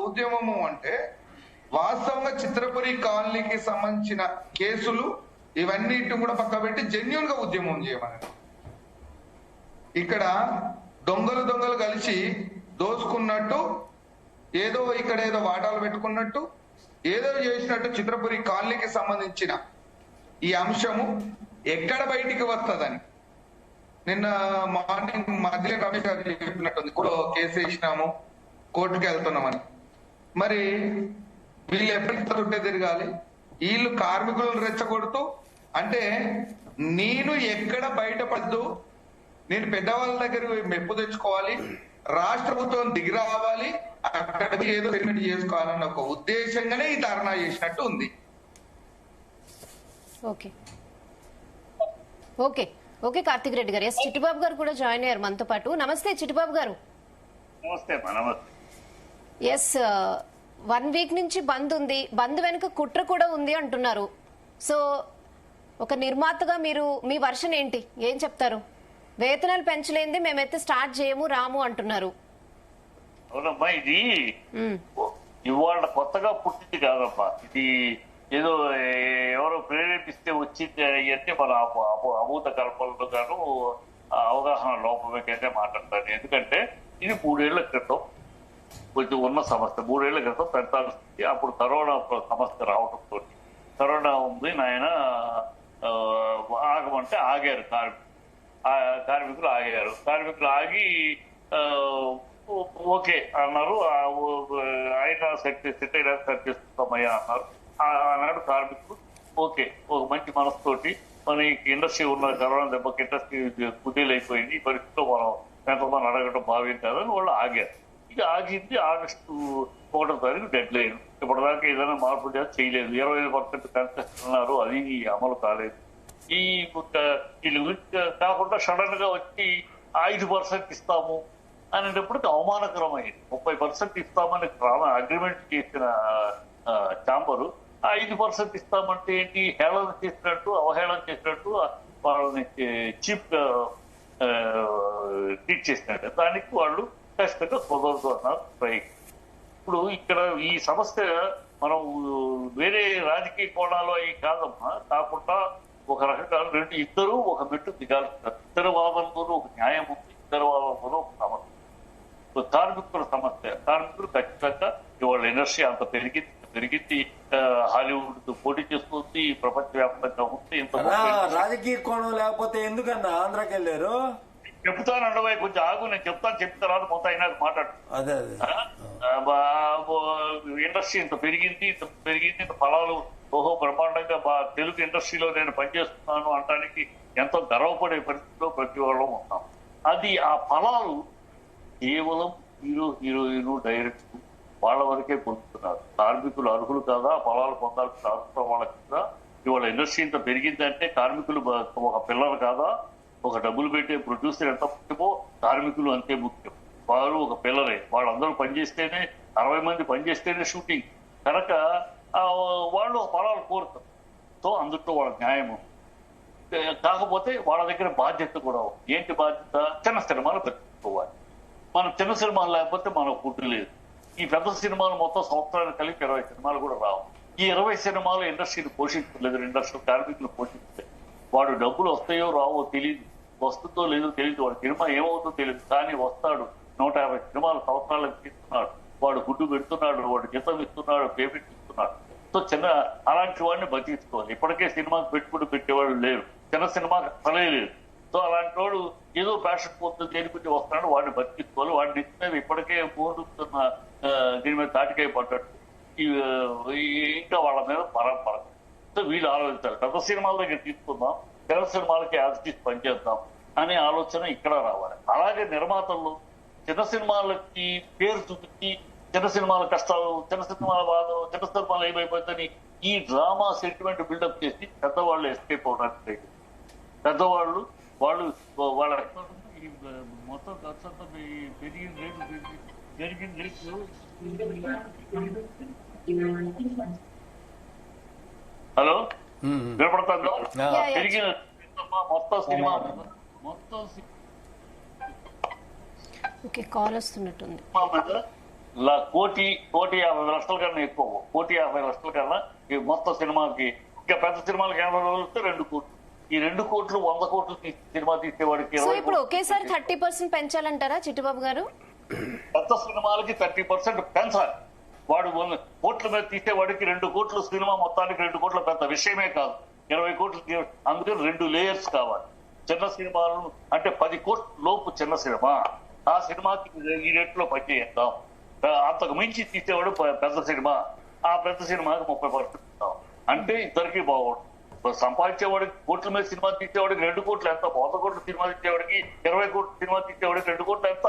ఉద్యమము అంటే వాస్తవంగా చిత్రపురి కాలనీకి సంబంధించిన కేసులు ఇవన్నీ కూడా పక్క పెట్టి జెన్యూన్ గా ఉద్యమం చేయమని. ఇక్కడ దొంగలు కలిసి దోసుకున్నట్టు ఏదో ఇక్కడ ఏదో వాటాలు పెట్టుకున్నట్టు ఏదో చేసినట్టు చిత్రపురి కాలనీకి సంబంధించిన ఈ అంశము ఎక్కడ బయటికి వస్తుందని నిన్న మార్నింగ్ మధ్య రమేష్ గారు చెప్పినట్టుంది. కేసు వేసినాము, కోర్టుకు వెళ్తున్నామని. మరి వీళ్ళు ఎప్పటికి చుట్టే తిరగాలి? వీళ్ళు కార్మికులను రెచ్చగొడుతూ అంటే నేను ఎక్కడ బయటపడద్దు, నేను పెద్దవాళ్ళ దగ్గర మెప్పు తెచ్చుకోవాలి, రాష్ట్ర ప్రభుత్వం దిగి రావాలి, అక్కడ ఏదో సెటిల్మెంట్ చేసుకోవాలన్న ఒక ఉద్దేశంగానే ఈ ధర్నా చేసినట్టు ఉంది. Okay okay okay Karthik Reddy గారు. ఎస్ చిట్టిబాబు గారు కూడా జాయిన్ అయ్యారు మనతో పాటు. నమస్తే చిట్టిబాబు గారు. నమస్తే. ఎస్ 1 వీక్ నుంచి బంద్ ఉంది, బంద్ వెనుక కుట్ర కూడా ఉంది అంటున్నారు. సో ఒక నిర్మాతగా మీరు మీ వర్షన్ ఏంటి, ఏం చెప్తారు? వేతనాలు పెంచలేంది మేమైతే స్టార్ట్ చేయము రాము అంటున్నారు. అవునమ్మా, ఇది ఇవాళ కొత్తగా పుట్టింది కాదమ్మా. ఇది ఏదో ఎవరో ప్రేరేపిస్తే వచ్చింది అంటే మన అభూత కల్పనలు గాను అవగాహన లోపమే కింద మాట్లాడతాను. ఎందుకంటే ఇది 3 ఏళ్ల క్రితం కొంచెం ఉన్న సమస్య. 3 ఏళ్ల క్రితం పెంచాల్సింది. అప్పుడు కరోనా సమస్య రావడంతో కరోనా ఉంది నాయన ఆగమంటే ఆగారు కార్మికులు ఆగారు. కార్మికులు ఆగి ఓకే అన్నారు. ఆయన సెట్ చేస్తున్నామయ్యా అన్నారు. ఆనాడు కార్మికులు ఓకే ఒక మంచి మనసుతోటి మనకి ఇండస్ట్రీ ఉన్న కరోనా దెబ్బకి ఇండస్ట్రీ కుదేలు అయిపోయింది, ఈ పరిస్థితిలో మనం ఎంతమంది అడగడం భావ్యం కాదని వాళ్ళు ఆగారు. ఇక ఆగింది ఆగస్టు 1వ తారీఖు డెడ్ లైన్. ఇప్పటిదాకా ఏదైనా మార్పు చేయలేదు. 25% కన్సెషన్ అన్నారు, అది అమలు కాలేదు. ఈ వీళ్ళ గురించి కాకుండా సడన్ గా వచ్చి 5% ఇస్తాము అనేటప్పటికి అవమానకరమైంది. 30% ఇస్తామని అగ్రిమెంట్ చేసిన ఛాంబరు 5% ఇస్తామంటే ఏంటి? హేళన చేసినట్టు, అవహేళన చేసినట్టు, వాళ్ళని చీప్ గా ట్రీట్ చేసినట్టు. దానికి వాళ్ళు ఖచ్చితంగా కుదరదు అన్నారు స్ట్రైక్. ఇప్పుడు ఇక్కడ ఈ సమస్య మనం వేరే రాజకీయ కోణాలు అవి కాదమ్మా. కాకుండా ఒక రకంగా ఇద్దరు ఒక మెట్టు దిగాలి. ఇద్దరు వాదనలోనూ ఒక న్యాయం ఉంది, ఇద్దరు వాదనలోనూ ఒక సమస్య. కార్మికుల సమస్య, కార్మికులు ఖచ్చితంగా ఇవాళ ఇండస్ట్రీ అంత పెరిగింది, హాలీవుడ్ పోటీ చేస్తుంది, ప్రపంచవ్యాప్తంగా ఉంది. ఇంత రాజకీయ కోణం లేకపోతే ఎందుకన్నా ఆంధ్రాకి వెళ్ళారు? చెప్తాను అండవాయి, కొంచెం ఆగు, నేను చెప్తాను తర్వాత మొత్తం అయినా మాట్లాడు. అదే ఇండస్ట్రీ ఇంత పెరిగింది, ఇంత ఫలాలు ఓహో బ్రహ్మాండంగా తెలుగు ఇండస్ట్రీలో నేను పనిచేస్తున్నాను అనడానికి ఎంతో గర్వపడే పరిస్థితిలో ప్రతి వాళ్ళు ఉన్నాం. అది ఆ ఫలాలు కేవలం హీరోయిన్ డైరెక్ట్ వాళ్ళ వరకే పొందుతున్నారు. కార్మికులు అర్హులు కాదా ఫలాలు పొందాల్సిన అవసరం వాళ్ళ కదా? ఇవాళ ఇండస్ట్రీ ఇంత పెరిగిందంటే కార్మికులు ఒక పిల్లలు కాదా? ఒక డబ్బులు పెట్టే ప్రొడ్యూసర్ ఎంత ముఖ్యమో కార్మికులు అంతే ముఖ్యం. వారు ఒక పిల్లలే, వాళ్ళందరూ పనిచేస్తేనే 60 మంది పనిచేస్తేనే షూటింగ్ కనుక వాళ్ళు ఫలాలు కోరుతారు. సో అందులో వాళ్ళ న్యాయము. కాకపోతే వాళ్ళ దగ్గర బాధ్యత కూడా ఉంది. ఏంటి బాధ్యత? చిన్న సినిమాలు పెట్టుకోవాలి. మనం చిన్న సినిమాలు లేకపోతే మనకు ఫుడ్ లేదు. ఈ పెద్ద సినిమాలు మొత్తం సంవత్సరానికి కలిపి 20 సినిమాలు కూడా రావు. ఈ 20 సినిమాలు ఇండస్ట్రీని పోషించలేదు, ఇండస్ట్రీ కార్మికులు పోషిస్తే వాడు డబ్బులు వస్తాయో రావో తెలియదు, వస్తుందో లేదో తెలియదు, వాడు సినిమా ఏమవుతుందో తెలియదు, కానీ వస్తాడు 150 సినిమాలు సంవత్సరాలకు తీస్తున్నాడు, వాడు గుడ్డు పెడుతున్నాడు, వాడు జీతం ఇస్తున్నాడు, పేమెంట్ ఇస్తున్నాడు. సో చిన్న అలాంటి వాడిని బతికించుకోవాలి. ఇప్పటికే సినిమాకి పెట్టుకుని పెట్టేవాళ్ళు లేరు, చిన్న సినిమాకి అసలే లేదు. సో అలాంటి వాడు ఏదో ప్యాషన్ పోతుంది దేనికొచ్చి వస్తున్నాడు, వాడిని బతికించుకోవాలి. వాడిని మీద ఇప్పటికే పోతున్న దీని మీద తాటికాయ పడ్డట్టు ఇంకా వాళ్ళ మీద పరంపర. సో వీళ్ళు ఆలోచిస్తారు పెద్ద సినిమాల దగ్గర తీసుకుందాం, చిన్న సినిమాలకి యాజిటీస్ పనిచేద్దాం అనే ఆలోచన ఇక్కడ రావాలి. అలాగే నిర్మాతలు చిన్న సినిమాలకి పేరు చూపించి చిన్న సినిమాల కష్టాలు, చిన్న సినిమాల బాధలు, చిన్న సినిమాలు ఏమైపోతుందని ఈ డ్రామా సెంటిమెంట్ బిల్డప్ చేసి పెద్దవాళ్ళు ఎస్కేప్ అవడానికి పెద్దవాళ్ళు వాళ్ళ మొత్తం ఖర్చు అంతా పెరిగిన రేట్లు హలో వినపడుతుందో పెరిగిన మొత్తం సినిమా ఓకే, కాల్ వస్తున్నట్టుంది. కోటి 50 లక్షల కన్నా ఎక్కువ, 1,50 లక్షల కన్నా ఈ మొత్తం సినిమాకి. ఇంకా పెద్ద సినిమాలకి 80 రోజులు 2 కోట్లు. ఈ 2 కోట్లు 100 కోట్లు సినిమా తీసేవాడికి సో ఇప్పుడు ఒకేసారి 30% పెంచాలంటారా చిట్టుబాబు గారు? పెద్ద సినిమాలకి 30% పెంచాలి. వాడు 100 కోట్ల మీద తీసేవాడికి 2 కోట్లు సినిమా మొత్తానికి 2 కోట్ల పెద్ద విషయమే కాదు, 20 కోట్లు. అందుకని 2 లేయర్స్ కావాలి. చిన్న సినిమాలు అంటే 10 కోట్ల లోపు చిన్న సినిమా, ఆ సినిమాకి ఈ రేట్లో పనిచేద్దాం. అంతకు మించి తీసేవాడు పెద్ద సినిమా, ఆ పెద్ద సినిమాకి 30% ఇస్తాం అంటే ఇద్దరికి బాగుంటుంది. సంపాదించేవాడికి కోట్ల మీద సినిమా తీసేవాడికి 2 కోట్లు ఎంత, 100 కోట్ల సినిమా తీసేవాడికి 20 కోట్ల సినిమా తీసేవాడికి 2 కోట్లు ఎంత?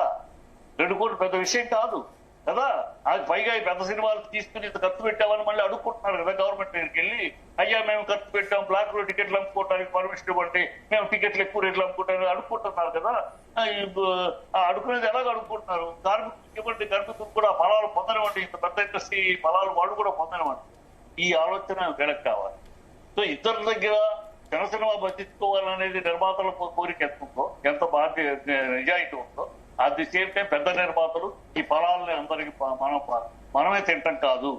2 కోట్లు పెద్ద విషయం కాదు కదా. అది పైగా ఈ పెద్ద సినిమాలు తీసుకుని ఇంత ఖర్చు పెట్టామని మళ్ళీ అడుక్కుంటున్నారు కదా గవర్నమెంట్ దగ్గరికి వెళ్ళి. అయ్యా మేము ఖర్చు పెట్టాం, బ్లాక్ లో టికెట్లు అమ్ముకోవడానికి పర్మిషన్ ఇవ్వండి, మేము టికెట్లు ఎక్కువ రేట్లు అమ్ముకుంటామని అడుక్కుంటున్నారు కదా. అడుకునేది ఎలాగ అడుక్కుంటున్నారు? కార్మికులకు ఇవ్వండి, కార్మికులు కూడా ఫలాలు పొందనివ్వండి, ఇంత పెద్ద ఇండస్ట్రీ ఫలాలు వాళ్ళు కూడా పొందనివ్వండి. ఈ ఆలోచన వీళ్ళకి కావాలి. సో ఇద్దరి దగ్గర చిన్న సినిమా బతికించుకోవాలనేది నిర్మాతల కోరిక ఎంత ఉందో, ఎంత నిజాయితీ ఉందో, అట్ ది సేమ్ టైం పెద్ద నిర్మాతలు ఈ ఫలాలని అందరికి మనమే తింటాం కాదు.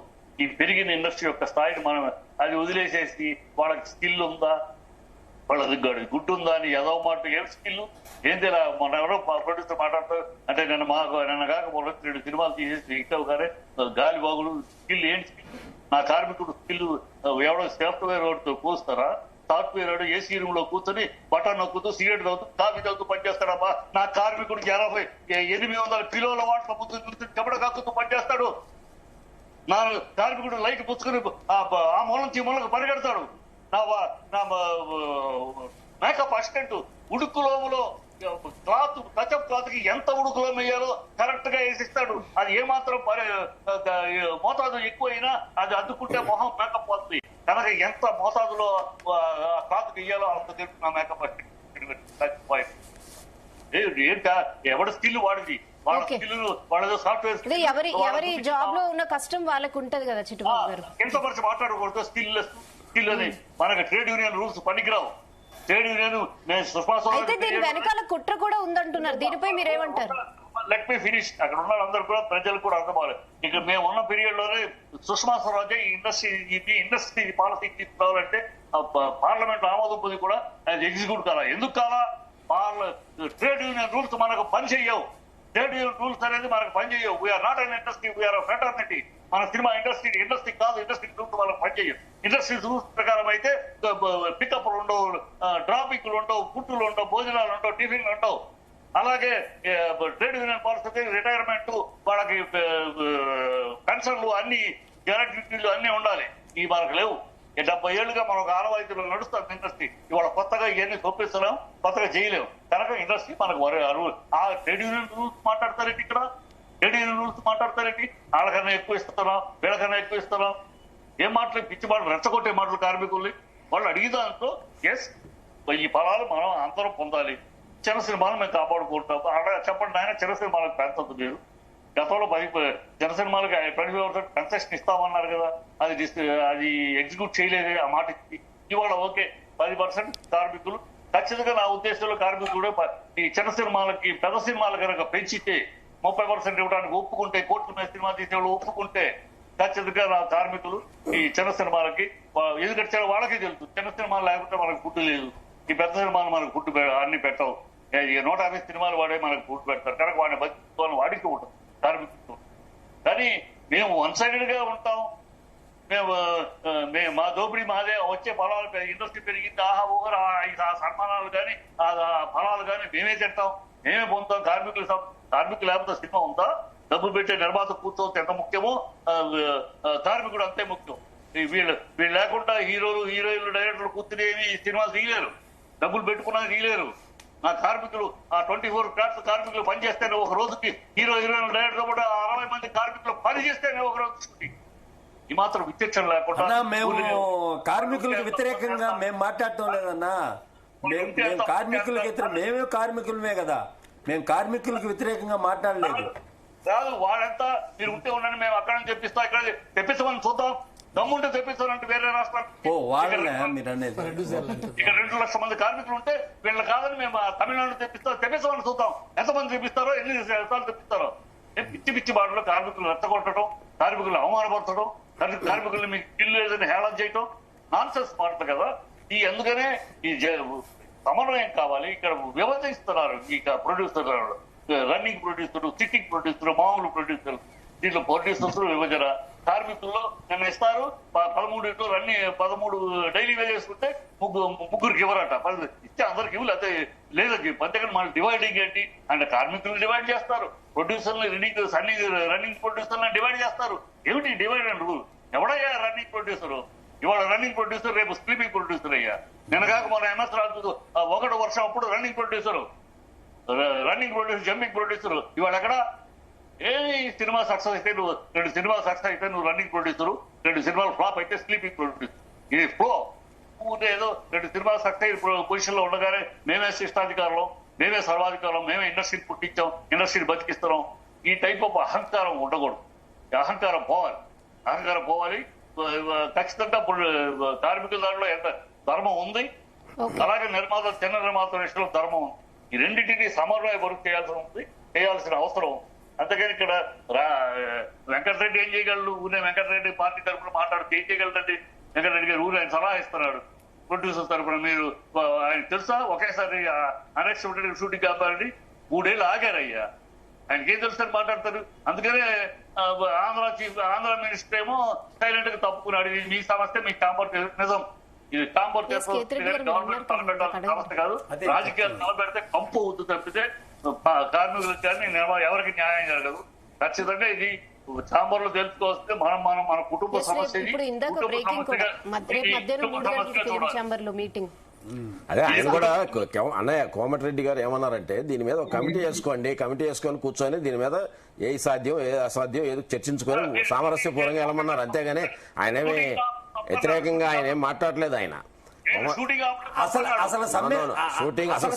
ఈ పెరిగిన ఇండస్ట్రీ యొక్క స్థాయిని మనం అది వదిలేసేసి వాళ్ళకి స్కిల్ ఉందా, వాళ్ళ దగ్గర గుడ్డు ఉందా అని ఏదో మాట, ఏం స్కిల్ ఏంటి? మన ఎవరో ప్రొడ్యూసర్ మాట్లాడుతూ అంటే నిన్న కాక 2 సినిమాలు తీసేసి ఇక్కవ గారే గాలి బాగులు స్కిల్ ఏంటి? నా కార్మికుడు స్కిల్ ఎవడో సాఫ్ట్వేర్ వాడితో కూస్తారా? సాఫ్ట్వేర్ వాడు ఏసీ రూమ్ లో కూర్చొని బటన్ నొక్కుతూ సిగరెట్ తాగుతూ కాఫీ తాగుతూ పనిచేస్తాడమ్మా. నా కార్మికుడికి 800 కిలోల వాట్ల ముందు చెమట కాకుతూ పనిచేస్తాడు. నా కార్మికుడు లైట్ పుచ్చుకుని ఆ మూల నుంచి మూలకు పరిగెడతాడు. నా మేకప్ అసిస్టెంట్ ఉడుకులోములో క్లాత్ టచ్అప్ క్లాత్ కి ఎంత ఉడుకులో వేయాలో కరెక్ట్ గా వేసిస్తాడు. అది ఏమాత్రం మోతాదు ఎక్కువైనా అది అద్దుకుంటే మొహం మేకప్ అవుతుంది. కనుక ఎంత మోతాదులో క్లాత్ వేయాలో అంత తెలుసు మేకప్ అసిస్టెంట్. ఏంటా ఎవరి స్కిల్ వాడిది, వాళ్ళ స్కిల్ వాళ్ళ సాఫ్ట్వేర్ ఎవరి జాబ్ లో ఉన్న కష్టం వాళ్ళకు ఉంటది కదా చిట్టుబాబు గారు. ఎంతపరిచి మాట్లాడకూడదు స్కిల్ అని. మనకు ట్రేడ్ యూనియన్ రూల్స్ పనికిరావు. ట్రేడ్ యూనియన్ అయితే దీని వెనకాల కుట్ర కూడా ఉందంటున్నారు, దీనిపై మీరేమంటారు? Let me finish. అక్కడ ఉన్న అందరూ కూడా ప్రజలు కూడా అర్థమవ్వాలి. ఇక మేము ఉన్న పీరియడ్ లోనే సుష్మా స్వరాజే ఇండస్ట్రీ పాలసీ తీసుకురావాలంటే పార్లమెంట్ ఆమోదం పొంది కూడా అది ఎగ్జిక్యూట్ కాలా. ఎందుకు కాలా? ట్రేడ్ యూనియన్ రూల్స్ మనకు పని చెయ్యవు. ట్రేడ్ యూనియన్ రూల్స్ అనేది మనకు పని చేయవు. We're not an industry, we're fraternity. మన సినిమా ఇండస్ట్రీ కాదు. ఇండస్ట్రీ రూల్స్ వాళ్ళకి పని చేయవు. ఇండస్ట్రీ రూల్స్ ప్రకారం అయితే పికప్లు ఉండవు, డ్రాపింగ్లు ఉండవు, ఫుడ్లు ఉండవు, భోజనాలు ఉండవు, టిఫిన్లు ఉండవు. అలాగే ట్రేడ్ యూనియన్ పాలసీ రిటైర్మెంట్, వాళ్ళకి పెన్షన్లు అన్ని గ్యారంటీలు అన్ని ఉండాలి. ఈ మనకు లేవు. 70 ఏళ్లుగా మనం ఒక ఆనవాయితీలో నడుస్తాం ఇండస్ట్రీ. ఇవాళ కొత్తగా ఇవన్నీ చూపిస్తున్నాం, కొత్తగా చేయలేము. కనుక ఇండస్ట్రీ మనకు ఆ ట్రేడ్ యూనియన్ రూల్స్ మాట్లాడతారేంటి? ఇక్కడ ట్రేడ్ యూనియన్ రూల్స్ మాట్లాడతారేంటి? వాళ్ళకన్నా ఎక్కువ ఇస్తున్నాం, వీళ్ళకన్నా ఎక్కువ ఇస్తున్నాం. ఏం మాటలు, పిచ్చి మాటలు, రెచ్చగొట్టే మాటలు కార్మికుల్ని. వాళ్ళు అడిగేదాంతో ఎస్ ఈ ఫలాలు మనం అందరం పొందాలి, చిన్న సినిమాలు మేము కాపాడుకుంటాం అలా చెప్పండి. ఆయన చిన్న సినిమాలకు పెంచదు. మీరు గతంలో చిన్న సినిమాలకి 25% కన్సెషన్ ఇస్తామన్నారు కదా, అది ఎగ్జిక్యూట్ చేయలేదు. ఆ మాట ఇవాళ ఓకే 10% కార్మికులు ఖచ్చితంగా నా ఉద్దేశంలో కార్మికులు ఈ చిన్న సినిమాలకి పెద్ద సినిమాలు కనుక పెంచితే 30% ఇవ్వడానికి ఒప్పుకుంటే, కోర్టు మీద సినిమా తీసేవాళ్ళు ఒప్పుకుంటే ఖచ్చితంగా నా కార్మికులు ఈ చిన్న సినిమాలకి ఎందుకంటే వాళ్ళకే తెలుసు చిన్న సినిమాలు లేకపోతే మనకు ఫుడ్ లేదు, ఈ పెద్ద సినిమాలు మనకు ఫుడ్ అన్ని పెట్టవు, 150 సినిమాలు వాడే మనకు ఫుడ్ పెడతారు కనుక వాడిని బతికి వాడికి ఉంటుంది కార్మికులతో. కానీ మేము వన్ సైడెడ్ గా ఉంటాం, మేము మా దోపిడీ మాదే, వచ్చే ఫలాలు ఇండస్ట్రీ పెరిగింది ఆహా ఊహరా ఆ సన్మానాలు కానీ ఆ ఫలాలు కానీ మేమే తింటాం, మేమే పొందుతాం. కార్మికులు లేకపోతే సినిమా ఉందా? డబ్బులు పెట్టే నిర్మాత కూర్చోవచ్చు ఎంత ముఖ్యమో కార్మికుడు అంతే ముఖ్యం. వీళ్ళు లేకుండా హీరోలు హీరోయిన్లు డైరెక్టర్లు కూర్చుని ఏమి సినిమాలు తీయలేరు, డబ్బులు పెట్టుకున్నా తీయలేరు. నా కార్మికులు ఆ 24 క్రాఫ్ట్స్ కార్మికులు పనిచేస్తేనే ఒక రోజుకి హీరో హీరోయిన్ డైరెక్టర్ కూడా 60 మంది కార్మికులు పని చేస్తేనే ఒక రోజు. ఈ మాత్రం విచక్షణ లేకుండా మేము కార్మికులకు వ్యతిరేకంగా మేము మాట్లాడటం లేదన్నా. మేము కార్మికులకి మేమే కార్మికులమే కదా, మేము కార్మికులకు వ్యతిరేకంగా మాట్లాడలేదు. కాదు వాళ్ళంతా మీరు ఉంటే ఉండండి మేము అక్కడ నుంచి తెప్పిస్తాం ఇక్కడ తెప్పించమని చూద్దాం, దమ్ముంటే తెప్పిస్తానంటే వేరే రాష్ట్రాలు. ఇక్కడ 2 లక్షల మంది కార్మికులు ఉంటే వీళ్ళ కాదని మేము తమిళనాడు తెప్పిస్తామని చూద్దాం, ఎంతమంది తెప్పిస్తారో ఎన్ని సార్లు తెప్పిస్తారో. పిచ్చి పిచ్చి బాటలో కార్మికులు రెచ్చగొట్టడం, కార్మికులు అవమానపరచడం, కార్మికుల్ని మీకు ఇల్లు లేదని హేళన చేయటం నాన్ సెన్స్ మాటలు కదా. అందుకనే ఈ సమన్వయం కావాలి. ఇక్కడ విభజిస్తున్నారు ఇక producer, running producer, sitting producer, మామూలు ప్రొడ్యూసర్. దీంట్లో ప్రొడ్యూసర్స్ విభజన. కార్మికుల్లో నిన్న ఇస్తారు 13 డైలీ వేజెస్ ఉంటే ముగ్గురికి ఇవ్వరట, ఇస్తే అందరికి ఇవ్వలేదు. అదే లేదండి అంతేకాని మన డివైడింగ్ ఏంటి అంటే కార్మికులను డివైడ్ చేస్తారు, ప్రొడ్యూసర్ని రన్నింగ్ ప్రొడ్యూసర్లను డివైడ్ చేస్తారు. ఏమిటి డివైడ్ అండ్ రూల్? ఎవడయ్యా రన్నింగ్ ప్రొడ్యూసర్? ఇవాళ రన్నింగ్ ప్రొడ్యూసర్, రేపు స్లీపింగ్ ప్రొడ్యూసర్ అయ్యా. నిన్నగాక మన ఎంఎస్ రాజు 1 వర్షం అప్పుడు రన్నింగ్ ప్రొడ్యూసర్, జంపింగ్ ప్రొడ్యూసర్. ఇవాళ ఎక్కడ ఏది సినిమా సక్సెస్ అయితే నువ్వు 2 సినిమాలు సక్సెస్ అయితే నువ్వు రన్నింగ్ ప్రొడ్యూసర్, 2 సినిమాలు ఫ్లాప్ అయితే స్లీపింగ్ ప్రొడ్యూసర్. ఇది ఫ్లో. ఏదో 2 సినిమాలు సక్సెస్ పొజిషన్ లో ఉండగానే మేమే శిష్టాధికారులం, మేమే సర్వాధికారులం, మేమే ఇండస్ట్రీని పుట్టించాం, ఇండస్ట్రీని బతికిస్తున్నాం. ఈ టైప్ ఆఫ్ అహంకారం ఉండకూడదు. అహంకారం పోవాలి. ఖచ్చితంగా కార్మికుల దాంట్లో ఎంత ధర్మం ఉంది, అలాగే చిన్న నిర్మాత విషయంలో ధర్మం ఉంది. ఈ రెండింటినీ సమన్వయ వర్క్ చేయాల్సిన అవసరం. అంతేగాని ఇక్కడ వెంకటరెడ్డి ఏం చేయగలడు? ఊరే వెంకటరెడ్డి పార్టీ తరఫున మాట్లాడితే ఏం చేయగలదండి? వెంకటరెడ్డి గారు ఊరు ఆయన సలహా ఇస్తున్నాడు ప్రొడ్యూసర్ తరఫున. మీరు ఆయన తెలుసా ఒకేసారి అన్ఎక్స్పెక్టెడ్ షూటింగ్ కాపాడండి 3 ఏళ్ళు ఆగారయ్యా. ఆయనకి ఏం తెలుసు అని మాట్లాడతారు. అందుకనే ఆంధ్ర మినిస్టర్ ఏమో సైలెంట్ గా తప్పుకున్నాడు. మీ సమస్య మీ ఛాంబర్ నిజం. ఇది ఛాంబర్ గవర్నమెంట్ తలపెట్టాల్సిన సమస్య కాదు. రాజకీయాలు తలపెడితే కంపు అవుతూ తప్పితే కార్మికులకు కానీ ఎవరికి న్యాయం జరగదు. ఖచ్చితంగా ఇది ఛాంబర్ లో తెలుసుకోవస్తే మన కుటుంబ సమస్య మీటింగ్. అదే ఆయన కూడా అన్నయ్య కోమటిరెడ్డి గారు ఏమన్నారంటే దీని మీద ఒక కమిటీ వేసుకొని కూర్చొని దీని మీద ఏ సాధ్యం ఏ అసాధ్యం ఏదో చర్చించుకొని సామరస్యపూర్వంగా వెళ్ళమన్నారు. అంతేగాని ఆయనేమి వ్యతిరేకంగా ఆయన ఏం మాట్లాడలేదు. ఆయన షూటింగ్ అసలు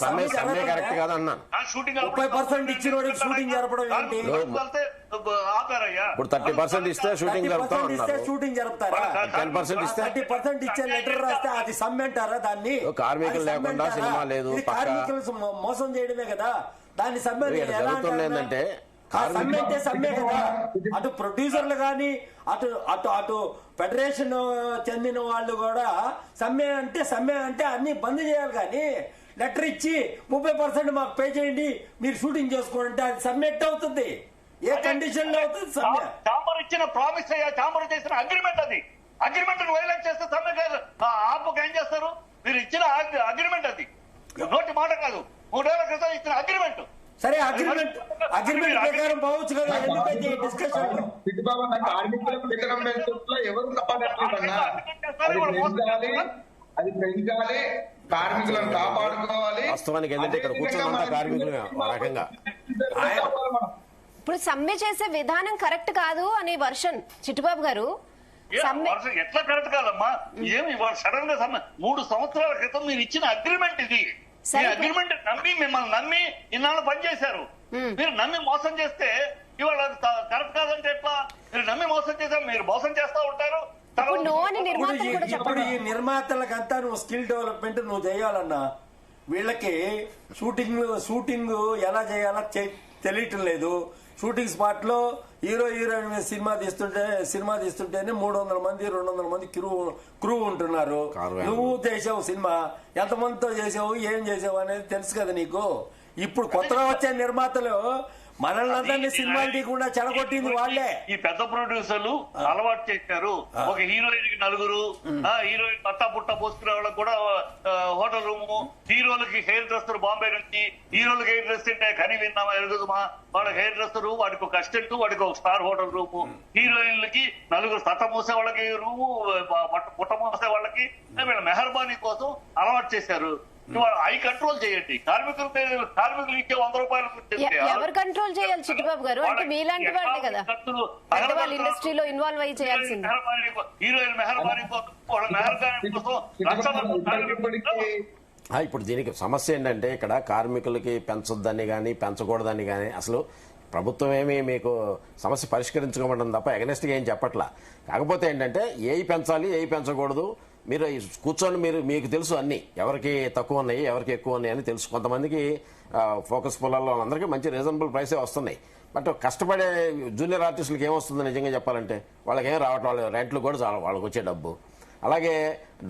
సమ్మె కరెక్ట్ కాదన్నాను. 30% ఇచ్చిన వాడికి షూటింగ్ జరపడం ఏంటి? ఇప్పుడు 30% ఇస్తే షూటింగ్ జరుపుతాం అన్నారు. షూటింగ్ జరుపుతారా? 10% ఇస్తే 30% ఇచ్చే లెటర్ రాస్తే అది సమ్మె అంటారా? దాన్ని కార్మికులు లేకుండా సినిమా లేదు. కార్మికులు మోసం చేయడమే కదా. దాన్ని సమ్మె జరుగుతుంది ఏంటంటే సమ్మె అంటే సమ్మె కదా. అటు ప్రొడ్యూసర్లు కానీ అటు ఫెడరేషన్ చెందిన వాళ్ళు కూడా సమ్మె అంటే అన్ని బంద్ చేయాలి. కానీ లెటర్ ఇచ్చి 30% మాకు పే చేయండి మీరు షూటింగ్ చేసుకోండి అది సమ్మె ఎట్ అవుతుంది? ఏ కండిషన్ లో అవుతుంది సమ్మె? ఛాంబర్ ఇచ్చిన ప్రామిస్ అయ్యా, ఛాంబర్ చేసిన అగ్రిమెంట్. అది అగ్రిమెంట్ వైలేట్ చేస్తే సమ్మె కాదు. ఆపకు ఏం చేస్తారు? మీరు ఇచ్చిన అగ్రిమెంట్, అది నోటి మాట కాదు. 3 ఏళ్ల క్రితం ఇచ్చిన అగ్రిమెంట్. సరే అగ్రిమెంట్ ప్రకారం పోవచ్చు కదా. ఎందుకైతే డిస్కషన్ ఎవరు తప్పట్లేదన్నా, అది పెంచాలి, కార్మికులను కాపాడుకోవాలి. వాస్తవానికి ఏంటంటే ఇక్కడ కూర్చున్నంత కార్మికులు రకంగా ఇప్పుడు సమ్మె చేసే విధానం కరెక్ట్ కాదు అనే వర్షన్ చిట్టుబాబు గారు. ఎట్లా కరెక్ట్ కాదమ్మా? ఏమి సడన్ గా సమ్మె? 3 సంవత్సరాల క్రితం మీరు ఇచ్చిన అగ్రిమెంట్ ఇది. అగ్రిమెంట్ నమ్మి మిమ్మల్ని నమ్మి ఇన్నాళ్ళు పనిచేశారు. మీరు నమ్మి మోసం చేస్తే ఇవాళ కరెక్ట్ కాదంటే ఎట్లా? మీరు నమ్మి మోసం చేశారు, మీరు మోసం చేస్తా ఉంటారు. ఇప్పుడు ఈ నిర్మాతలకంతా నువ్వు స్కిల్ డెవలప్మెంట్ నువ్వు చేయాలన్నా వీళ్ళకి షూటింగ్ ఎలా చేయాలో తెలియటం లేదు. షూటింగ్ స్పాట్ లో హీరో హీరోయిన్ మీద సినిమా తీస్తుంటేనే 300 మంది 200 మంది క్రూ ఉంటున్నారు. నువ్వు చేసావు సినిమా, ఎంతమందితో చేసావు, ఏం చేసావు అనేది తెలుసు కదా నీకు. ఇప్పుడు కొత్తగా వచ్చే నిర్మాతలు మనల్ని అందరినీ సినిమాలు తీయకుండా చెడగొట్టింది వాళ్ళే. ఈ పెద్ద ప్రొడ్యూసర్లు అలవాటు చేశారు. ఒక హీరోయిన్ కి 4, హీరోయిన్ పట్టా పుట్ట పోసుకునే వాళ్ళకి కూడా హోటల్ రూము, హీరోలకి హెయిర్ డ్రెస్సర్ బాంబే నుంచి, హీరోలకి హెయిర్ డ్రెస్ అంటే కని విన్నామా ఎరుగుదమా, వాళ్ళకి హెయిర్ డ్రెస్సర్, వాడికి ఒక అసిస్టెంట్, వాడికి ఒక స్టార్ హోటల్ రూము, హీరోయిన్లకి 4 తట్ట మూసే వాళ్ళకి రూము, పుట్ట మూసే వాళ్ళకి, వీళ్ళ మెహర్బానీ కోసం అలవాటు చేశారు. అవి కంట్రోల్ చేయండి. కార్మికులు ఇచ్చే 100 రూపాయలు ఎవరు కంట్రోల్ చేయాలి చిట్టిబాబు గారు? అంటే మీలాంటి వాళ్ళే కదా వాళ్ళ ఇండస్ట్రీలో ఇన్వాల్వ్ అయ్యి చేయాల్సింది. హీరోయిన్ మెహర్బానీ కోసం, వాళ్ళ మెహర్బానీ కోసం ఇప్పుడు దీనికి సమస్య ఏంటంటే ఇక్కడ కార్మికులకి పెంచొద్దని కానీ పెంచకూడదని కానీ అసలు ప్రభుత్వం ఏమి మీకు సమస్య పరిష్కరించుకోవడం తప్ప ఎగనెస్ట్గా ఏం చెప్పట్లా. కాకపోతే ఏంటంటే ఏవి పెంచాలి ఏవి పెంచకూడదు మీరు కూర్చొని మీకు తెలుసు అన్ని ఎవరికి తక్కువ ఉన్నాయి ఎవరికి ఎక్కువ ఉన్నాయి అని తెలుసు. కొంతమందికి ఫోకస్ పొలాల్లో వాళ్ళందరికీ మంచి రీజనబుల్ ప్రైసే వస్తున్నాయి. బట్ కష్టపడే జూనియర్ ఆర్టిస్టులకి ఏమొస్తుంది నిజంగా చెప్పాలంటే వాళ్ళకి ఏం రావట్లేదు. వాళ్ళ రెంట్లు కూడా చాలా వాళ్ళకి వచ్చే డబ్బు. అలాగే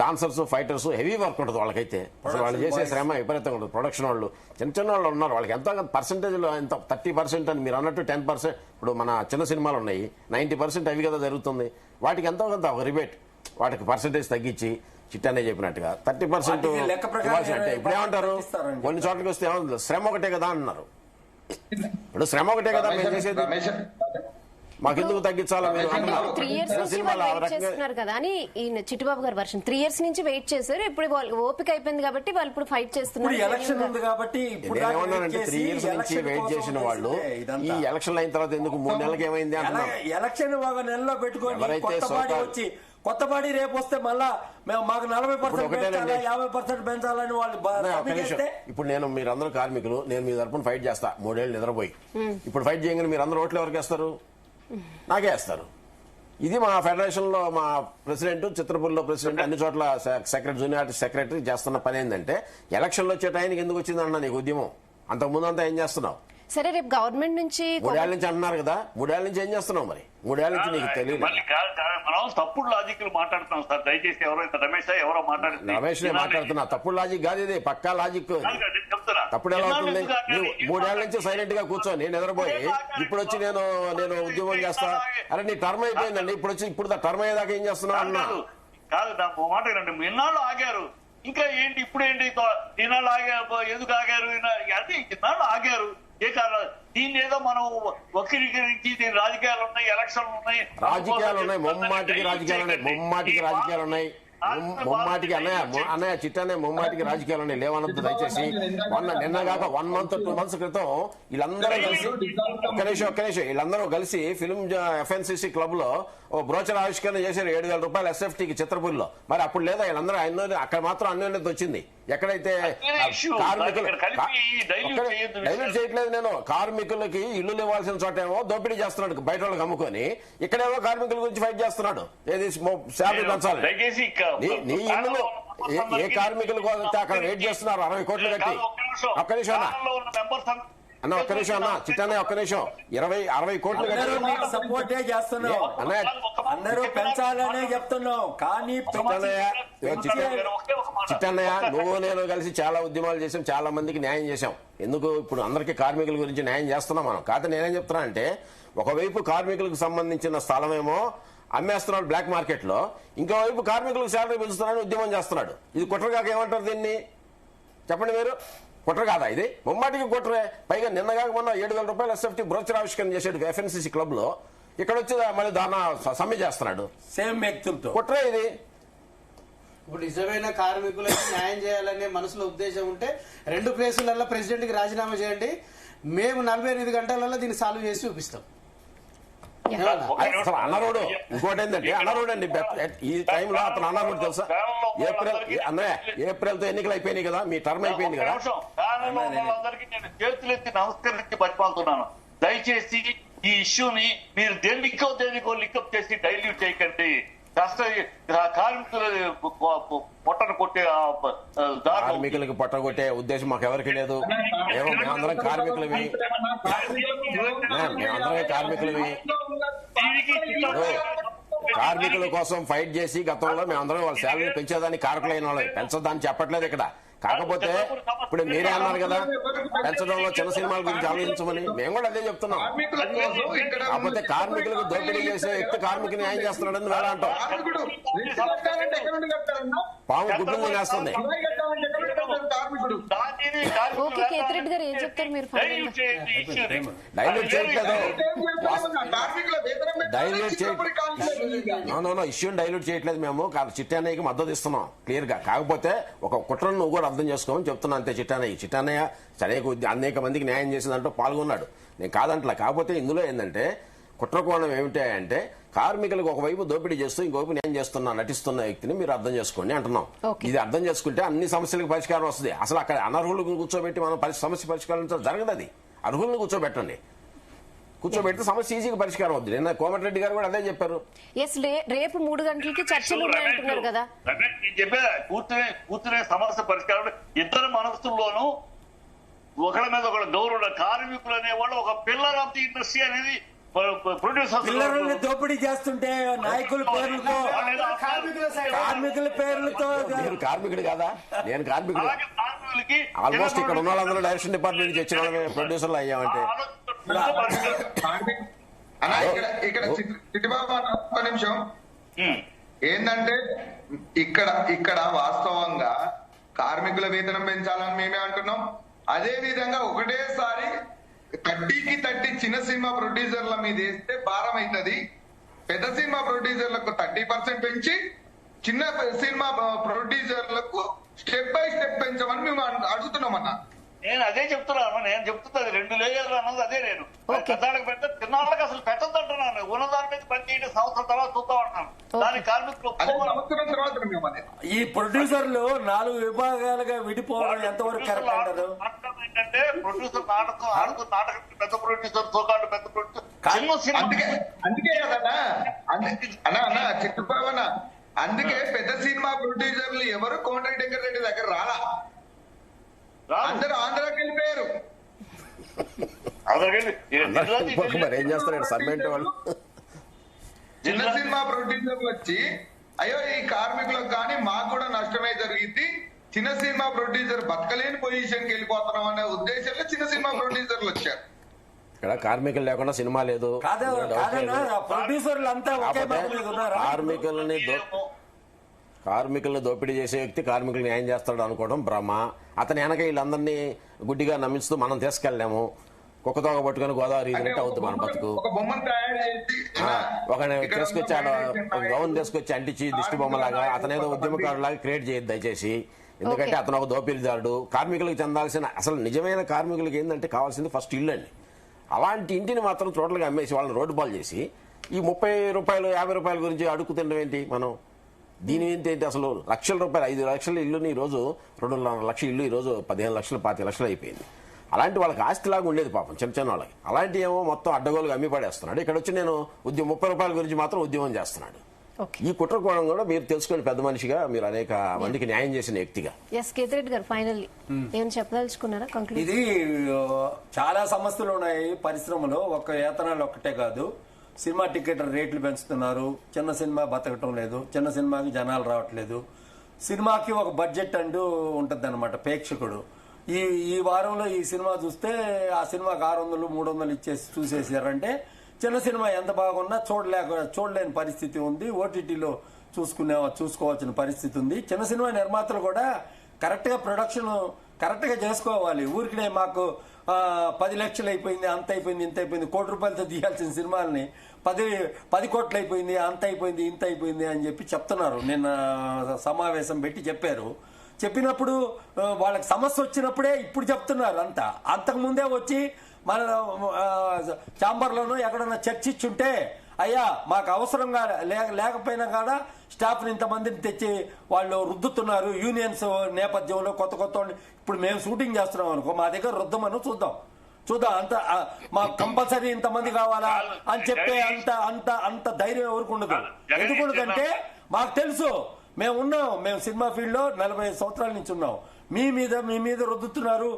డాన్సర్స్ ఫైటర్స్ హెవీ వర్క్ ఉంటుంది వాళ్ళకైతే. అసలు వాళ్ళు చేసే శ్రమ విపరీతంగా ఉంటుంది. ప్రొడక్షన్ వాళ్ళు చిన్న వాళ్ళు ఉన్నారు, వాళ్ళకి ఎంత పర్సెంటేజ్లో ఎంత 30% అని మీరు అన్నట్టు 10%. ఇప్పుడు మన చిన్న సినిమాలు ఉన్నాయి 90% అవి కదా జరుగుతుంది. వాటికి ఎంతో కొంత రిబేట్ వాటికి పర్సెంటేజ్ తగ్గించి చిట్టానే చెప్పినట్టుగా 30% ఇవ్వాల్సి. అంటే ఇప్పుడు ఏమంటారు కొన్ని చోట్లకి వస్తే ఏమంటారు శ్రమ ఒకటే కదా అన్నారు. ఇప్పుడు శ్రమ ఒకటే కదా మేము చేసేది, మాకెందుకు తగ్గించాలా మీరు 3 years నుంచి వెయిట్ చేస్తున్నారు కదా అని ఈయన చిట్టిబాబు గారు వర్షన్ 3 years నుంచి వెయిట్ చేశారు. ఇప్పుడు వాళ్ళు ఓపిక అయిపోయింది కాబట్టి వాళ్ళు ఇప్పుడు ఫైట్ చేస్తున్నారు. ఎలక్షన్ ఉంది కాబట్టి నేనేమన్నానంటే 3 years నుంచి వెయిట్ చేసిన వాళ్ళు ఈ ఎలక్షన్ అయిన తర్వాత ఎందుకు 3 నెలలకి ఏమైంది అంటున్నారు. ఎలక్షన్ ఒక నెలలో పెట్టుకొని కొత్త పార్టీ రేపు వస్తే మళ్ళా మాకు 40% పెంచాలా 50% పెంచాలని వాళ్ళు. ఇప్పుడు మీరందరూ కార్మికులు, నేను మీ తరపున ఫైట్ చేస్తా 3 ఏళ్ళు నిద్రపోయి. ఇప్పుడు ఫైట్ చేయగానే మీరు అందరూ ఓట్లు ఎవరికి వేస్తారు? నాకే వేస్తారు. ఇది మా ఫెడరేషన్ లో మా ప్రెసిడెంట్, చిత్రపూర్లో ప్రెసిడెంట్, అన్ని చోట్ల సెక్రటరీ, జూనియర్ ఆర్టిస్ట్ సెక్రటరీ చేస్తున్న పని ఏంటంటే ఎలక్షన్లో వచ్చే టైంకి ఎందుకు వచ్చింది అన్న నీకు ఉద్యమం. అంతకు ముందు అంతా ఏం చేస్తున్నావు? సరే రేపు గవర్నమెంట్ నుంచి 3 ఏళ్ల నుంచి అంటున్నారు కదా, 3 ఏళ్ల నుంచి ఏం చేస్తున్నావు? మరి 3 ఏళ్ల నుంచి నీకు తెలియదు. మనం తప్పుడు లాజిక్లు మాట్లాడుతున్నాం సార్. దయచేసి ఎవరో రమేష్ మాట్లాడుతున్నా తప్పుడు లాజిక్ కాదు, ఇది పక్కా లాజిక్. తప్పుడు ఎలా అవుతుంది? 3 ఏళ్ల నుంచి సైలెంట్ గా కూర్చొని నిద్రపోయి ఇప్పుడు వచ్చి నేను ఉద్యమం చేస్తా. అరే నీ టర్మ్ అయిపోయిందండి, ఇప్పుడు టర్మ్ అయ్యేదాకా ఏం చేస్తున్నావు అన్నా? కాదు నా మాట వినండి. ఇన్నాళ్ళు ఆగారు, ఇంకా ఏంటి ఇప్పుడు ఏంటి? ఇన్నాళ్ళు ఆగారు, ఎందుకు ఆగారు? అంటే ఇన్నాళ్ళు ఆగారు ఏ కారణం? దీన్ని ఏదో మనం వక్రీకరించి దీని రాజకీయాలు ఉన్నాయి, ఎలక్షన్లు ఉన్నాయి, ముమ్మాటికి రాజకీయాలు ఉన్నాయి. అన్నయ్య చిట్టనే ముమ్మాటికి రాజకీయాలు ఉన్నాయి. లేవనద్దు దయచేసి. నిన్నగాక 1 month 2 months క్రితం వీళ్ళందరూ కలిసి ఒక్క నిమిషం వీళ్ళందరూ కలిసి ఫిల్మ్ FNCC క్లబ్ లో ఓ బ్రోచర్ ఆవిష్కరణ చేశారు 7,000 రూపాయలు SFTకి చిత్రపూర్లో. మరి అప్పుడు లేదా వీళ్ళందరూ అక్కడ మాత్రం అన్యోన్యత వచ్చింది. ఎక్కడైతే డైల్యూట్ చేయట్లేదు. నేను కార్మికులకి ఇల్లు ఇవ్వాల్సిన చోటేమో దోపిడీ చేస్తున్నాడు బయట వాళ్ళకి అమ్ముకొని, ఇక్కడేమో కార్మికుల గురించి ఫైట్ చేస్తున్నాడు. ఏది శాలరీ పెంచాలి. నీ ఇల్లు ఏ కార్మికుల కోసం అక్కడ వెయిట్ చేస్తున్నారు 60 కోట్లు కట్టి. ఒక్క నిమిషం అన్న ఒక్క నిమిషం అన్న చిట్టనే ఒక్క నిమిషం 60 కోట్లు కట్టి సపోర్టే చేస్తున్నాం. అందరూ పెంచాలనే చెప్తున్నాం. కానీ చిట్టన్నయ్య నువ్వు నేను కలిసి చాలా ఉద్యమాలు చేసాం, చాలా మందికి న్యాయం చేశాం. ఎందుకు ఇప్పుడు అందరికీ కార్మికుల గురించి న్యాయం చేస్తున్నాం మనం. కాకపోతే నేనేం చెప్తున్నా అంటే ఒకవైపు కార్మికులకు సంబంధించిన స్థలమేమో అమ్మేస్తున్నాడు బ్లాక్ మార్కెట్ లో, ఇంకోవైపు కార్మికులకు శాలరీ పెంచుతున్నాడని ఉద్యమం చేస్తున్నాడు. ఇది కుట్రగాక ఏమంటారు దీన్ని చెప్పండి మీరు? కుట్ర కాదా ఇది? ముమ్మాటికి కుట్రే. పైగా నిన్నగాక మొన్న 7,000 రూపాయలు SFT బ్రోచర్ ఆవిష్కరణ చేసాడు FNCC క్లబ్ లో. ఇక్కడ వచ్చి మళ్ళీ దాన్ని సమ్మె చేస్తున్నాడు. సేమ్ వ్యక్తులతో కుట్రే ఇది. ఇప్పుడు నిజమైన కార్మికులకు న్యాయం చేయాలనే మనసులో ఉద్దేశం ఉంటే 2 ప్లేసులలో ప్రెసిడెంట్ కి రాజీనామా చేయండి, మేము 48 గంటలలో దీన్ని సాల్వ్ చేసి చూపిస్తాం. అసలు అన్నరోడు ఇంకోటి ఏంటంటే అన్నరోడు అండి ఈ టైంలో అతను అన్నరోడు తెలుసా? ఏప్రిల్ తో ఎన్నికలు అయిపోయినాయి కదా, మీ టర్మ్ అయిపోయింది కదా. వాళ్ళందరికీ నేను చేతులెత్తి నమస్కరించి బతిమాలుతున్నాను. దయచేసి ఈ ఇష్యూని మీరు దేనికో లికప్ చేసి డైల్యూట్ చేయకండి. కాస్త కార్మికుల పొట్టను కొట్టే దారులు కార్మికులకు పొట్టగొట్టే ఉద్దేశం మాకు ఎవరికి లేదు. మేమందరం కార్మికులవి, మేమందరం కార్మికులవి. కార్మికుల కోసం ఫైట్ చేసి గతంలో మేమందరం వాళ్ళ శాలరీ పెంచేదానికి కారకులైన వాళ్ళు, పెంచదాన్ని చెప్పట్లేదు ఇక్కడ. కాకపోతే ఇప్పుడు మీరే అన్నారు కదా పెంచడంలో చిన్న సినిమాల గురించి ఆలోచించమని, మేము కూడా అదే చెప్తున్నాం. కాకపోతే కార్మికులకు దోపిడీ చేసే వ్యక్తి కార్మికుని న్యాయం చేస్తున్నాడని వేళ అంటాం. పాము గుడ్లు వేస్తుంది. ఓకే కేతిరెడ్డి గారు ఏం చెప్తారు మీరు? డైల్యూట్ చేయట్లేదు, ఇష్యూని డైల్యూట్ చేయట్లేదు. మేము చిట్టానయ్యకి మద్దతు ఇస్తున్నాం క్లియర్ గా. కాకపోతే ఒక కుట్రను నువ్వు కూడా అర్థం చేసుకోమని చెప్తున్నా అంతే. చిట్టానయ్య సరే అనేక మందికి న్యాయం చేసిందంటూ పాల్గొన్నాడు, నేను కాదంటలా. కాకపోతే ఇందులో ఏంటంటే కుట్రకోణం ఏమిటంటే కార్మికులకు ఒకవైపు దోపిడీ చేస్తూ ఇంకోవైపు న్యాయం నటిస్తున్న వ్యక్తిని మీరు అర్థం చేసుకోండి అంటున్నాం. ఇది అర్థం చేసుకుంటే అన్ని సమస్యలకు పరిష్కారం వస్తుంది. అసలు అక్కడ అనర్హులకు కూర్చోబెట్టి మనం సమస్య పరిష్కారం జరగదు. అది అర్హులను కూర్చోబెట్టండి, కూర్చోబెడితే సమస్య ఈజీగా పరిష్కారం అవుతుంది. నిన్న కోమటిరెడ్డి గారు కూడా అదే చెప్పారు. రేపు 3 గంటలకి చర్చలు ఉన్నాయంటున్నారు కదా. చెప్పే కూర్చునే సమస్య పరిష్కారం ఇద్దరు మనసుల్లోనూ ఒకళ్ళ మీద ఒకళ్ళ గౌరవ కార్మికులు అనేవాళ్ళు ఒక పిల్లర్ ఆఫ్ ది ఇండస్ట్రీ అనేది పిల్లర్లని దోపిడీ చేస్తుంటే నాయకుల పేర్లతో కార్మికుల పేర్లతో. మీరు కార్మికుడు కాదా? నేను కార్మికుడు. ఆల్మోస్ట్ ఇక్కడ ఉన్న వాళ్ళందరూ డైరెక్షన్ డిపార్ట్మెంట్ నుంచి వచ్చిన వాళ్ళమే ప్రొడ్యూసర్లు అయ్యామంటే. ఇక్కడ చిట్టిబాబు ఒక్క నిమిషం. ఏంటంటే ఇక్కడ వాస్తవంగా కార్మికుల వేతనం పెంచాలని మేమే అంటున్నాం. అదే విధంగా ఒకటేసారి 30కి 30 చిన్న సినిమా ప్రొడ్యూసర్ల మీద వేస్తే భారం అవుతుంది. పెద్ద సినిమా ప్రొడ్యూసర్లకు 30% పెంచి చిన్న సినిమా ప్రొడ్యూసర్లకు స్టెప్ బై స్టెప్ పెంచమని మేము అడుగుతున్నామన్నా. నేను అదే చెప్తున్నాను. నేను చెప్తున్నది 2 లేయర్లు అన్నది అదే. నేను పెద్దవాళ్ళకి పెడితే చిన్నవాళ్ళకి అసలు పెట్టద్దు అంటున్నాను. ఉన్నదాని మీద పనిచేయండి, సంవత్సరం తర్వాత చూద్దాం అంటున్నాను. దాని కార్మికులు ఈ ప్రొడ్యూసర్లు 4 విభాగాలుగా విడిపోవడం ఎంతవరకు కరెక్ట్ అంటారు? ఏంటంటే ప్రొడ్యూసర్ నాటకం పెద్ద ప్రొడ్యూసర్, సోకాళ్ళు పెద్ద ప్రొడ్యూసర్. అందుకే కదన్నా అన్నా చిట్టుబాబన్నా, అందుకే పెద్ద సినిమా ప్రొడ్యూసర్లు ఎవరు కోమటిరెడ్డి రెడ్డి దగ్గర రాలా, అందరూ ఆంధ్రాకి వెళ్ళిపోయారు. మరి ఏం చేస్తారు సబ్మెంట్ వాళ్ళు? చిన్న సినిమా ప్రొడ్యూసర్లు వచ్చి అయ్యో ఈ కార్మికులకు కానీ మాకు కూడా నష్టమే జరిగింది, చిన్న సినిమా ప్రొడ్యూసర్ బతకలేని పొజిషన్ కి వెళ్ళిపోతున్నాం అనే ఉద్దేశంలో చిన్న సినిమా ప్రొడ్యూసర్లు వచ్చారు. ఇక్కడ కార్మికులు లేకుండా సినిమా లేదు. కార్మికులను దోపిడీ చేసే వ్యక్తి కార్మికులు న్యాయం చేస్తాడు అనుకోవడం భ్రమ. అతని వెనక వీళ్ళందరినీ గుడ్డిగా నమ్మిస్తూ మనం తీసుకెళ్లేము. కుక్కతోక పట్టుకుని గోదావరి అవుతుంది మన బతుకు. ఒక తీసుకొచ్చి గౌన్ తీసుకొచ్చి అంటించి దిష్టి బొమ్మలాగా అతనేదో ఉద్యమకారులాగా క్రియేట్ చేయొద్దు దయచేసి. ఎందుకంటే అతను ఒక దోపిడీదారుడు. కార్మికులకు చెందాల్సిన అసలు నిజమైన కార్మికులకు ఏంటంటే కావాల్సింది ఫస్ట్ ఇల్లు అండి. అలాంటి ఇంటిని మాత్రం టోటల్గా అమ్మేసి వాళ్ళని రోడ్డు పాలు చేసి ఈ 30 రూపాయలు 50 రూపాయల గురించి అడుగు తినడం ఏంటి మనం? దీని ఏంటి అసలు? లక్షల రూపాయలు 5 లక్షల ఇల్లుని ఈరోజు 2.5 లక్షల ఇల్లు ఈరోజు 15 లక్షలు 25 లక్షలు అయిపోయింది. అలాంటి వాళ్ళకి ఆస్తిలాగా ఉండేది పాపం చిన్న చిన్న వాళ్ళకి. అలాంటి ఏమో మొత్తం అడ్డగోలుగా అమ్మి పడేస్తున్నాడు. ఇక్కడ వచ్చి నేను 30 రూపాయల గురించి మాత్రం ఉద్యమం చేస్తున్నాడు. ఈ కుట్రకోణం కూడా మీరు తెలుసుకోండి. పెద్ద మనిషిగా మీరు అనేక మందికి న్యాయం చేసిన వ్యక్తిగా. కేతిరెడ్డి గారు ఫైనల్లీ ఏమైనా చెప్పదలుచుకున్నారా? ఇది చాలా సమస్యలు ఉన్నాయి పరిశ్రమలో. ఒక వేతనాలు ఒక్కటే కాదు, సినిమా టికెట్ రేట్లు పెంచుతున్నారు. చిన్న సినిమా బతకటం లేదు, చిన్న సినిమాకి జనాలు రావట్లేదు. సినిమాకి ఒక బడ్జెట్ అంటూ ఉంటది అనమాట ప్రేక్షకుడు. ఈ వారంలో ఈ సినిమా చూస్తే ఆ సినిమాకి 600 300 ఇచ్చేసి చూసేసారంటే చిన్న సినిమా ఎంత బాగున్నా చూడలేని పరిస్థితి ఉంది. ఓటీటీలో చూసుకోవాల్సిన పరిస్థితి ఉంది. చిన్న సినిమా నిర్మాతలు కూడా కరెక్ట్ గా ప్రొడక్షన్ కరెక్ట్ గా చేసుకోవాలి. ఊరికినే మాకు 10 లక్షలు అయిపోయింది, అంత అయిపోయింది, ఇంత అయిపోయింది, ₹1 కోటి తీయాల్సిన సినిమాల్ని 10 కోట్లు అయిపోయింది, అంత అయిపోయింది, ఇంత అయిపోయింది అని చెప్పి చెప్తున్నారు. నిన్న సమావేశం పెట్టి చెప్పారు. చెప్పినప్పుడు వాళ్ళకి సమస్య వచ్చినప్పుడే ఇప్పుడు చెప్తున్నారు. అంతకుముందే వచ్చి మన ఛాంబర్లోనూ ఎక్కడన్నా చర్చించుంటే అయ్యా మాకు అవసరంగా లేకపోయినా కూడా స్టాఫ్ ఇంతమందిని తెచ్చి వాళ్ళు రుద్దుతున్నారు యూనియన్స్ నేపథ్యంలో కొత్త ఇప్పుడు మేము షూటింగ్ చేస్తున్నాం అనుకో, మా దగ్గర రుద్దమని చూద్దాం. చూద్దాం అంత మా కంపల్సరీ ఇంతమంది కావాలా అని చెప్పే అంత ధైర్యం ఎవరికి ఉండదు. ఎందుకంటే మాకు తెలుసు, మేము ఉన్నాం, మేము సినిమా ఫీల్డ్ లో 45 సంవత్సరాల నుంచి ఉన్నాం. మీ మీద రుద్దుతున్నారు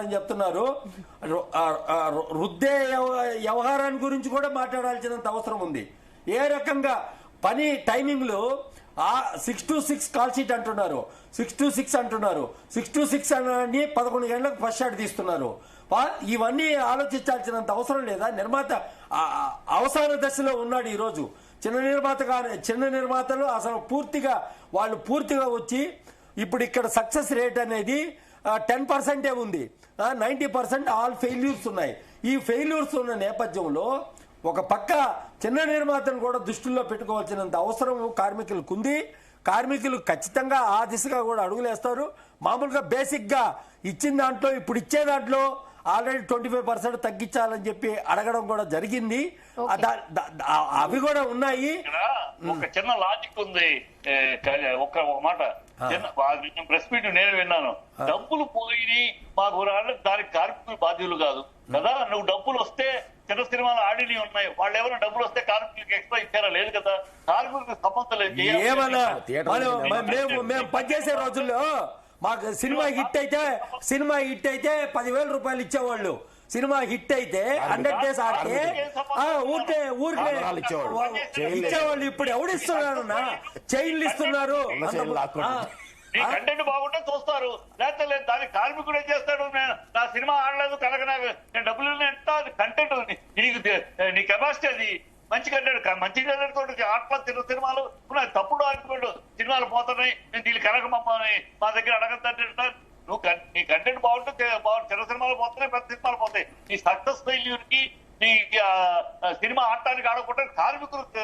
అని చెప్తున్నారు. రుద్దే వ్యవహారాన్ని గురించి కూడా మాట్లాడాల్సినంత అవసరం ఉంది. ఏ రకంగా పని టైమింగ్లు 6 to 6 కాల్ షీట్ అంటున్నారు, 6 to 6 అంటున్నారు, 6 to 6 అని 11 గంటలకు ఫస్ట్ షాట్ తీస్తున్నారు. ఇవన్నీ ఆలోచించాల్సినంత అవసరం లేదా? నిర్మాత అవసాన దశలో ఉన్నాడు ఈ రోజు. చిన్న నిర్మాతలు అసలు పూర్తిగా వచ్చి ఇప్పుడు ఇక్కడ సక్సెస్ రేట్ అనేది 10% ఉంది. 90% ఆల్ ఫెయిల్యూర్స్ ఉన్నాయి. ఈ ఫెయిల్యూర్స్ ఉన్న నేపథ్యంలో ఒక పక్క చిన్న నిర్మాతను కూడా దృష్టిలో పెట్టుకోవాల్సినంత అవసరం కార్మికులకు ఉంది. కార్మికులు ఖచ్చితంగా ఆ దిశగా కూడా అడుగులేస్తారు. మామూలుగా బేసిక్ గా ఇచ్చిన దాంట్లో ఇప్పుడు ఇచ్చే దాంట్లో ఆల్రెడీ 25% తగ్గించాలని చెప్పి అడగడం కూడా జరిగింది. అవి కూడా ఉన్నాయి. ఒక చిన్న లాజిక్ ఉంది. ఒక మాట ప్రెస్ మీట్ నేను విన్నాను. డబ్బులు పోయి మాకు దానికి కార్మికులు బాధ్యులు కాదు కదా. నువ్వు డబ్బులు వస్తే చిన్న సినిమాలు ఆడిని ఉన్నాయి, వాళ్ళు ఎవరైనా డబ్బులు వస్తే కార్మికులకు ఎక్స్ట్రా ఇచ్చారా? లేదు కదా. కార్మికులకు సంబంధం లేదు. ఏమన్నా మేము పనిచేసే రోజుల్లో మాకు సినిమా హిట్ అయితే 10,000 రూపాయలు ఇచ్చేవాళ్ళు. సినిమా హిట్ అయితే 100 days ఆడితే ఊరికే ఇచ్చేవాళ్ళు. ఇప్పుడు ఎవడిస్తున్నారు? చైన్లు ఇస్తున్నారు. నీ కంటెంట్ బాగుంటే చూస్తారు, లేకపోతే లేదు. దానికి కార్మికుడు ఏం చేస్తాడు? నా సినిమా ఆడలేదు కనుక నేను డబ్బులు ఎంత కంటెంట్ నీ కెపాసిటీ అది. మంచి కంటెంట్ తోటి ఆటలు తిన్న సినిమాలు ఉన్నాయి. తప్పుడు ఆర్గ్యుమెంట్ సినిమాలు పోతున్నాయి, నేను దీన్ని కనకమమ్మని మా దగ్గర అడగద్దంటే నువ్వు నీ కంటెంట్ బాగుంటే చిన్న సినిమాలు పోతున్నాయి, పెద్ద సినిమాలు పోతాయి. నీ సక్సెస్ ఫెయిల్యూర్ కి నీ సినిమా ఆడటానికి ఆడకుండా కార్మికులకు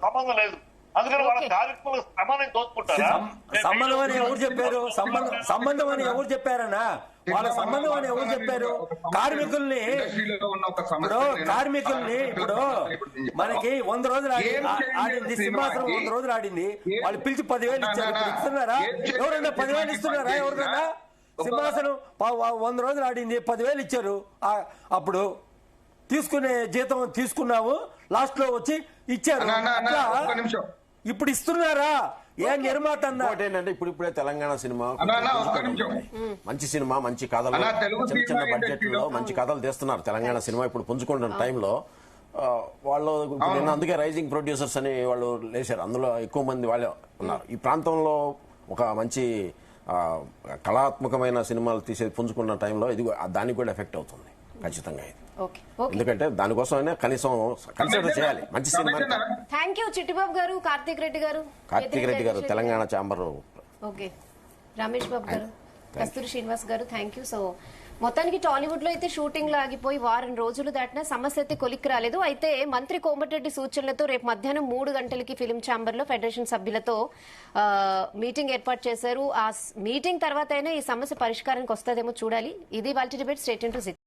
సంబంధం లేదు. అందుకని వాళ్ళ కార్మికులు శ్రమని దోచుకుంటారా? సంబంధం అని ఎవరు చెప్పారు? సంబంధం అని ఎవరు చెప్పారన్నా? వాళ్ళ సంబంధం అని ఎవరు చెప్పారు? కార్మికుల్ని ఇప్పుడు మనకి 100 రోజులు ఆడింది సింహాసనం, 100 రోజులు ఆడింది. వాళ్ళు పిలిచి 10,000 ఇచ్చారు. ఇస్తున్నారా? ఎవరన్నా 10,000 ఇస్తున్నారా? ఎవరికన్నా? సింహాసనం 100 రోజులు ఆడింది, 10,000 ఇచ్చారు. అప్పుడు తీసుకునే జీతం తీసుకున్నాము, లాస్ట్ లో వచ్చి ఇచ్చారు. ఇప్పుడు ఇస్తున్నారా? ఏ నిర్మాత ఏంటంటే ఇప్పుడే తెలంగాణ సినిమా మంచి సినిమా, మంచి కథలు, చిన్న బడ్జెట్ లో మంచి కథలు తీస్తున్నారు. తెలంగాణ సినిమా ఇప్పుడు పుంజుకుంటున్న టైంలో వాళ్ళు అందుకే రైజింగ్ ప్రొడ్యూసర్స్ అని వాళ్ళు లేచారు. అందులో ఎక్కువ మంది వాళ్ళే ఉన్నారు. ఈ ప్రాంతంలో ఒక మంచి కళాత్మకమైన సినిమాలు తీసేది పుంజుకున్న టైంలో ఇది దానికి కూడా ఎఫెక్ట్ అవుతుంది ఖచ్చితంగా. ఇది ఎందుకంటే దానికోసమైనా కనీసం కన్సిడర్ చేయాలి మంచి సినిమా. థ్యాంక్ యూ చిట్టిబాబు గారు, కార్తీక్ రెడ్డి గారు తెలంగాణ ఛాంబర్, ఓకే రమేష్ బాబు గారు, కస్తూరి శ్రీనివాస్ గారు, థ్యాంక్ యూ. సో మొత్తానికి టాలీవుడ్ లో అయితే షూటింగ్ ఆగిపోయి వారం రోజులు దాటినా సమస్య అయితే కొలిక్కి రాలేదు. అయితే మంత్రి కోమటిరెడ్డి సూచనలతో రేపు మధ్యాహ్నం 3 గంటలకి ఫిలిం ఛాంబర్ లో ఫెడరేషన్ సభ్యులతో మీటింగ్ ఏర్పాటు చేశారు. ఆ మీటింగ్ తర్వాత అయినా ఈ సమస్య పరిష్కారానికి వస్తుందేమో చూడాలి. ఇది వాళ్ళ డిబేట్. State into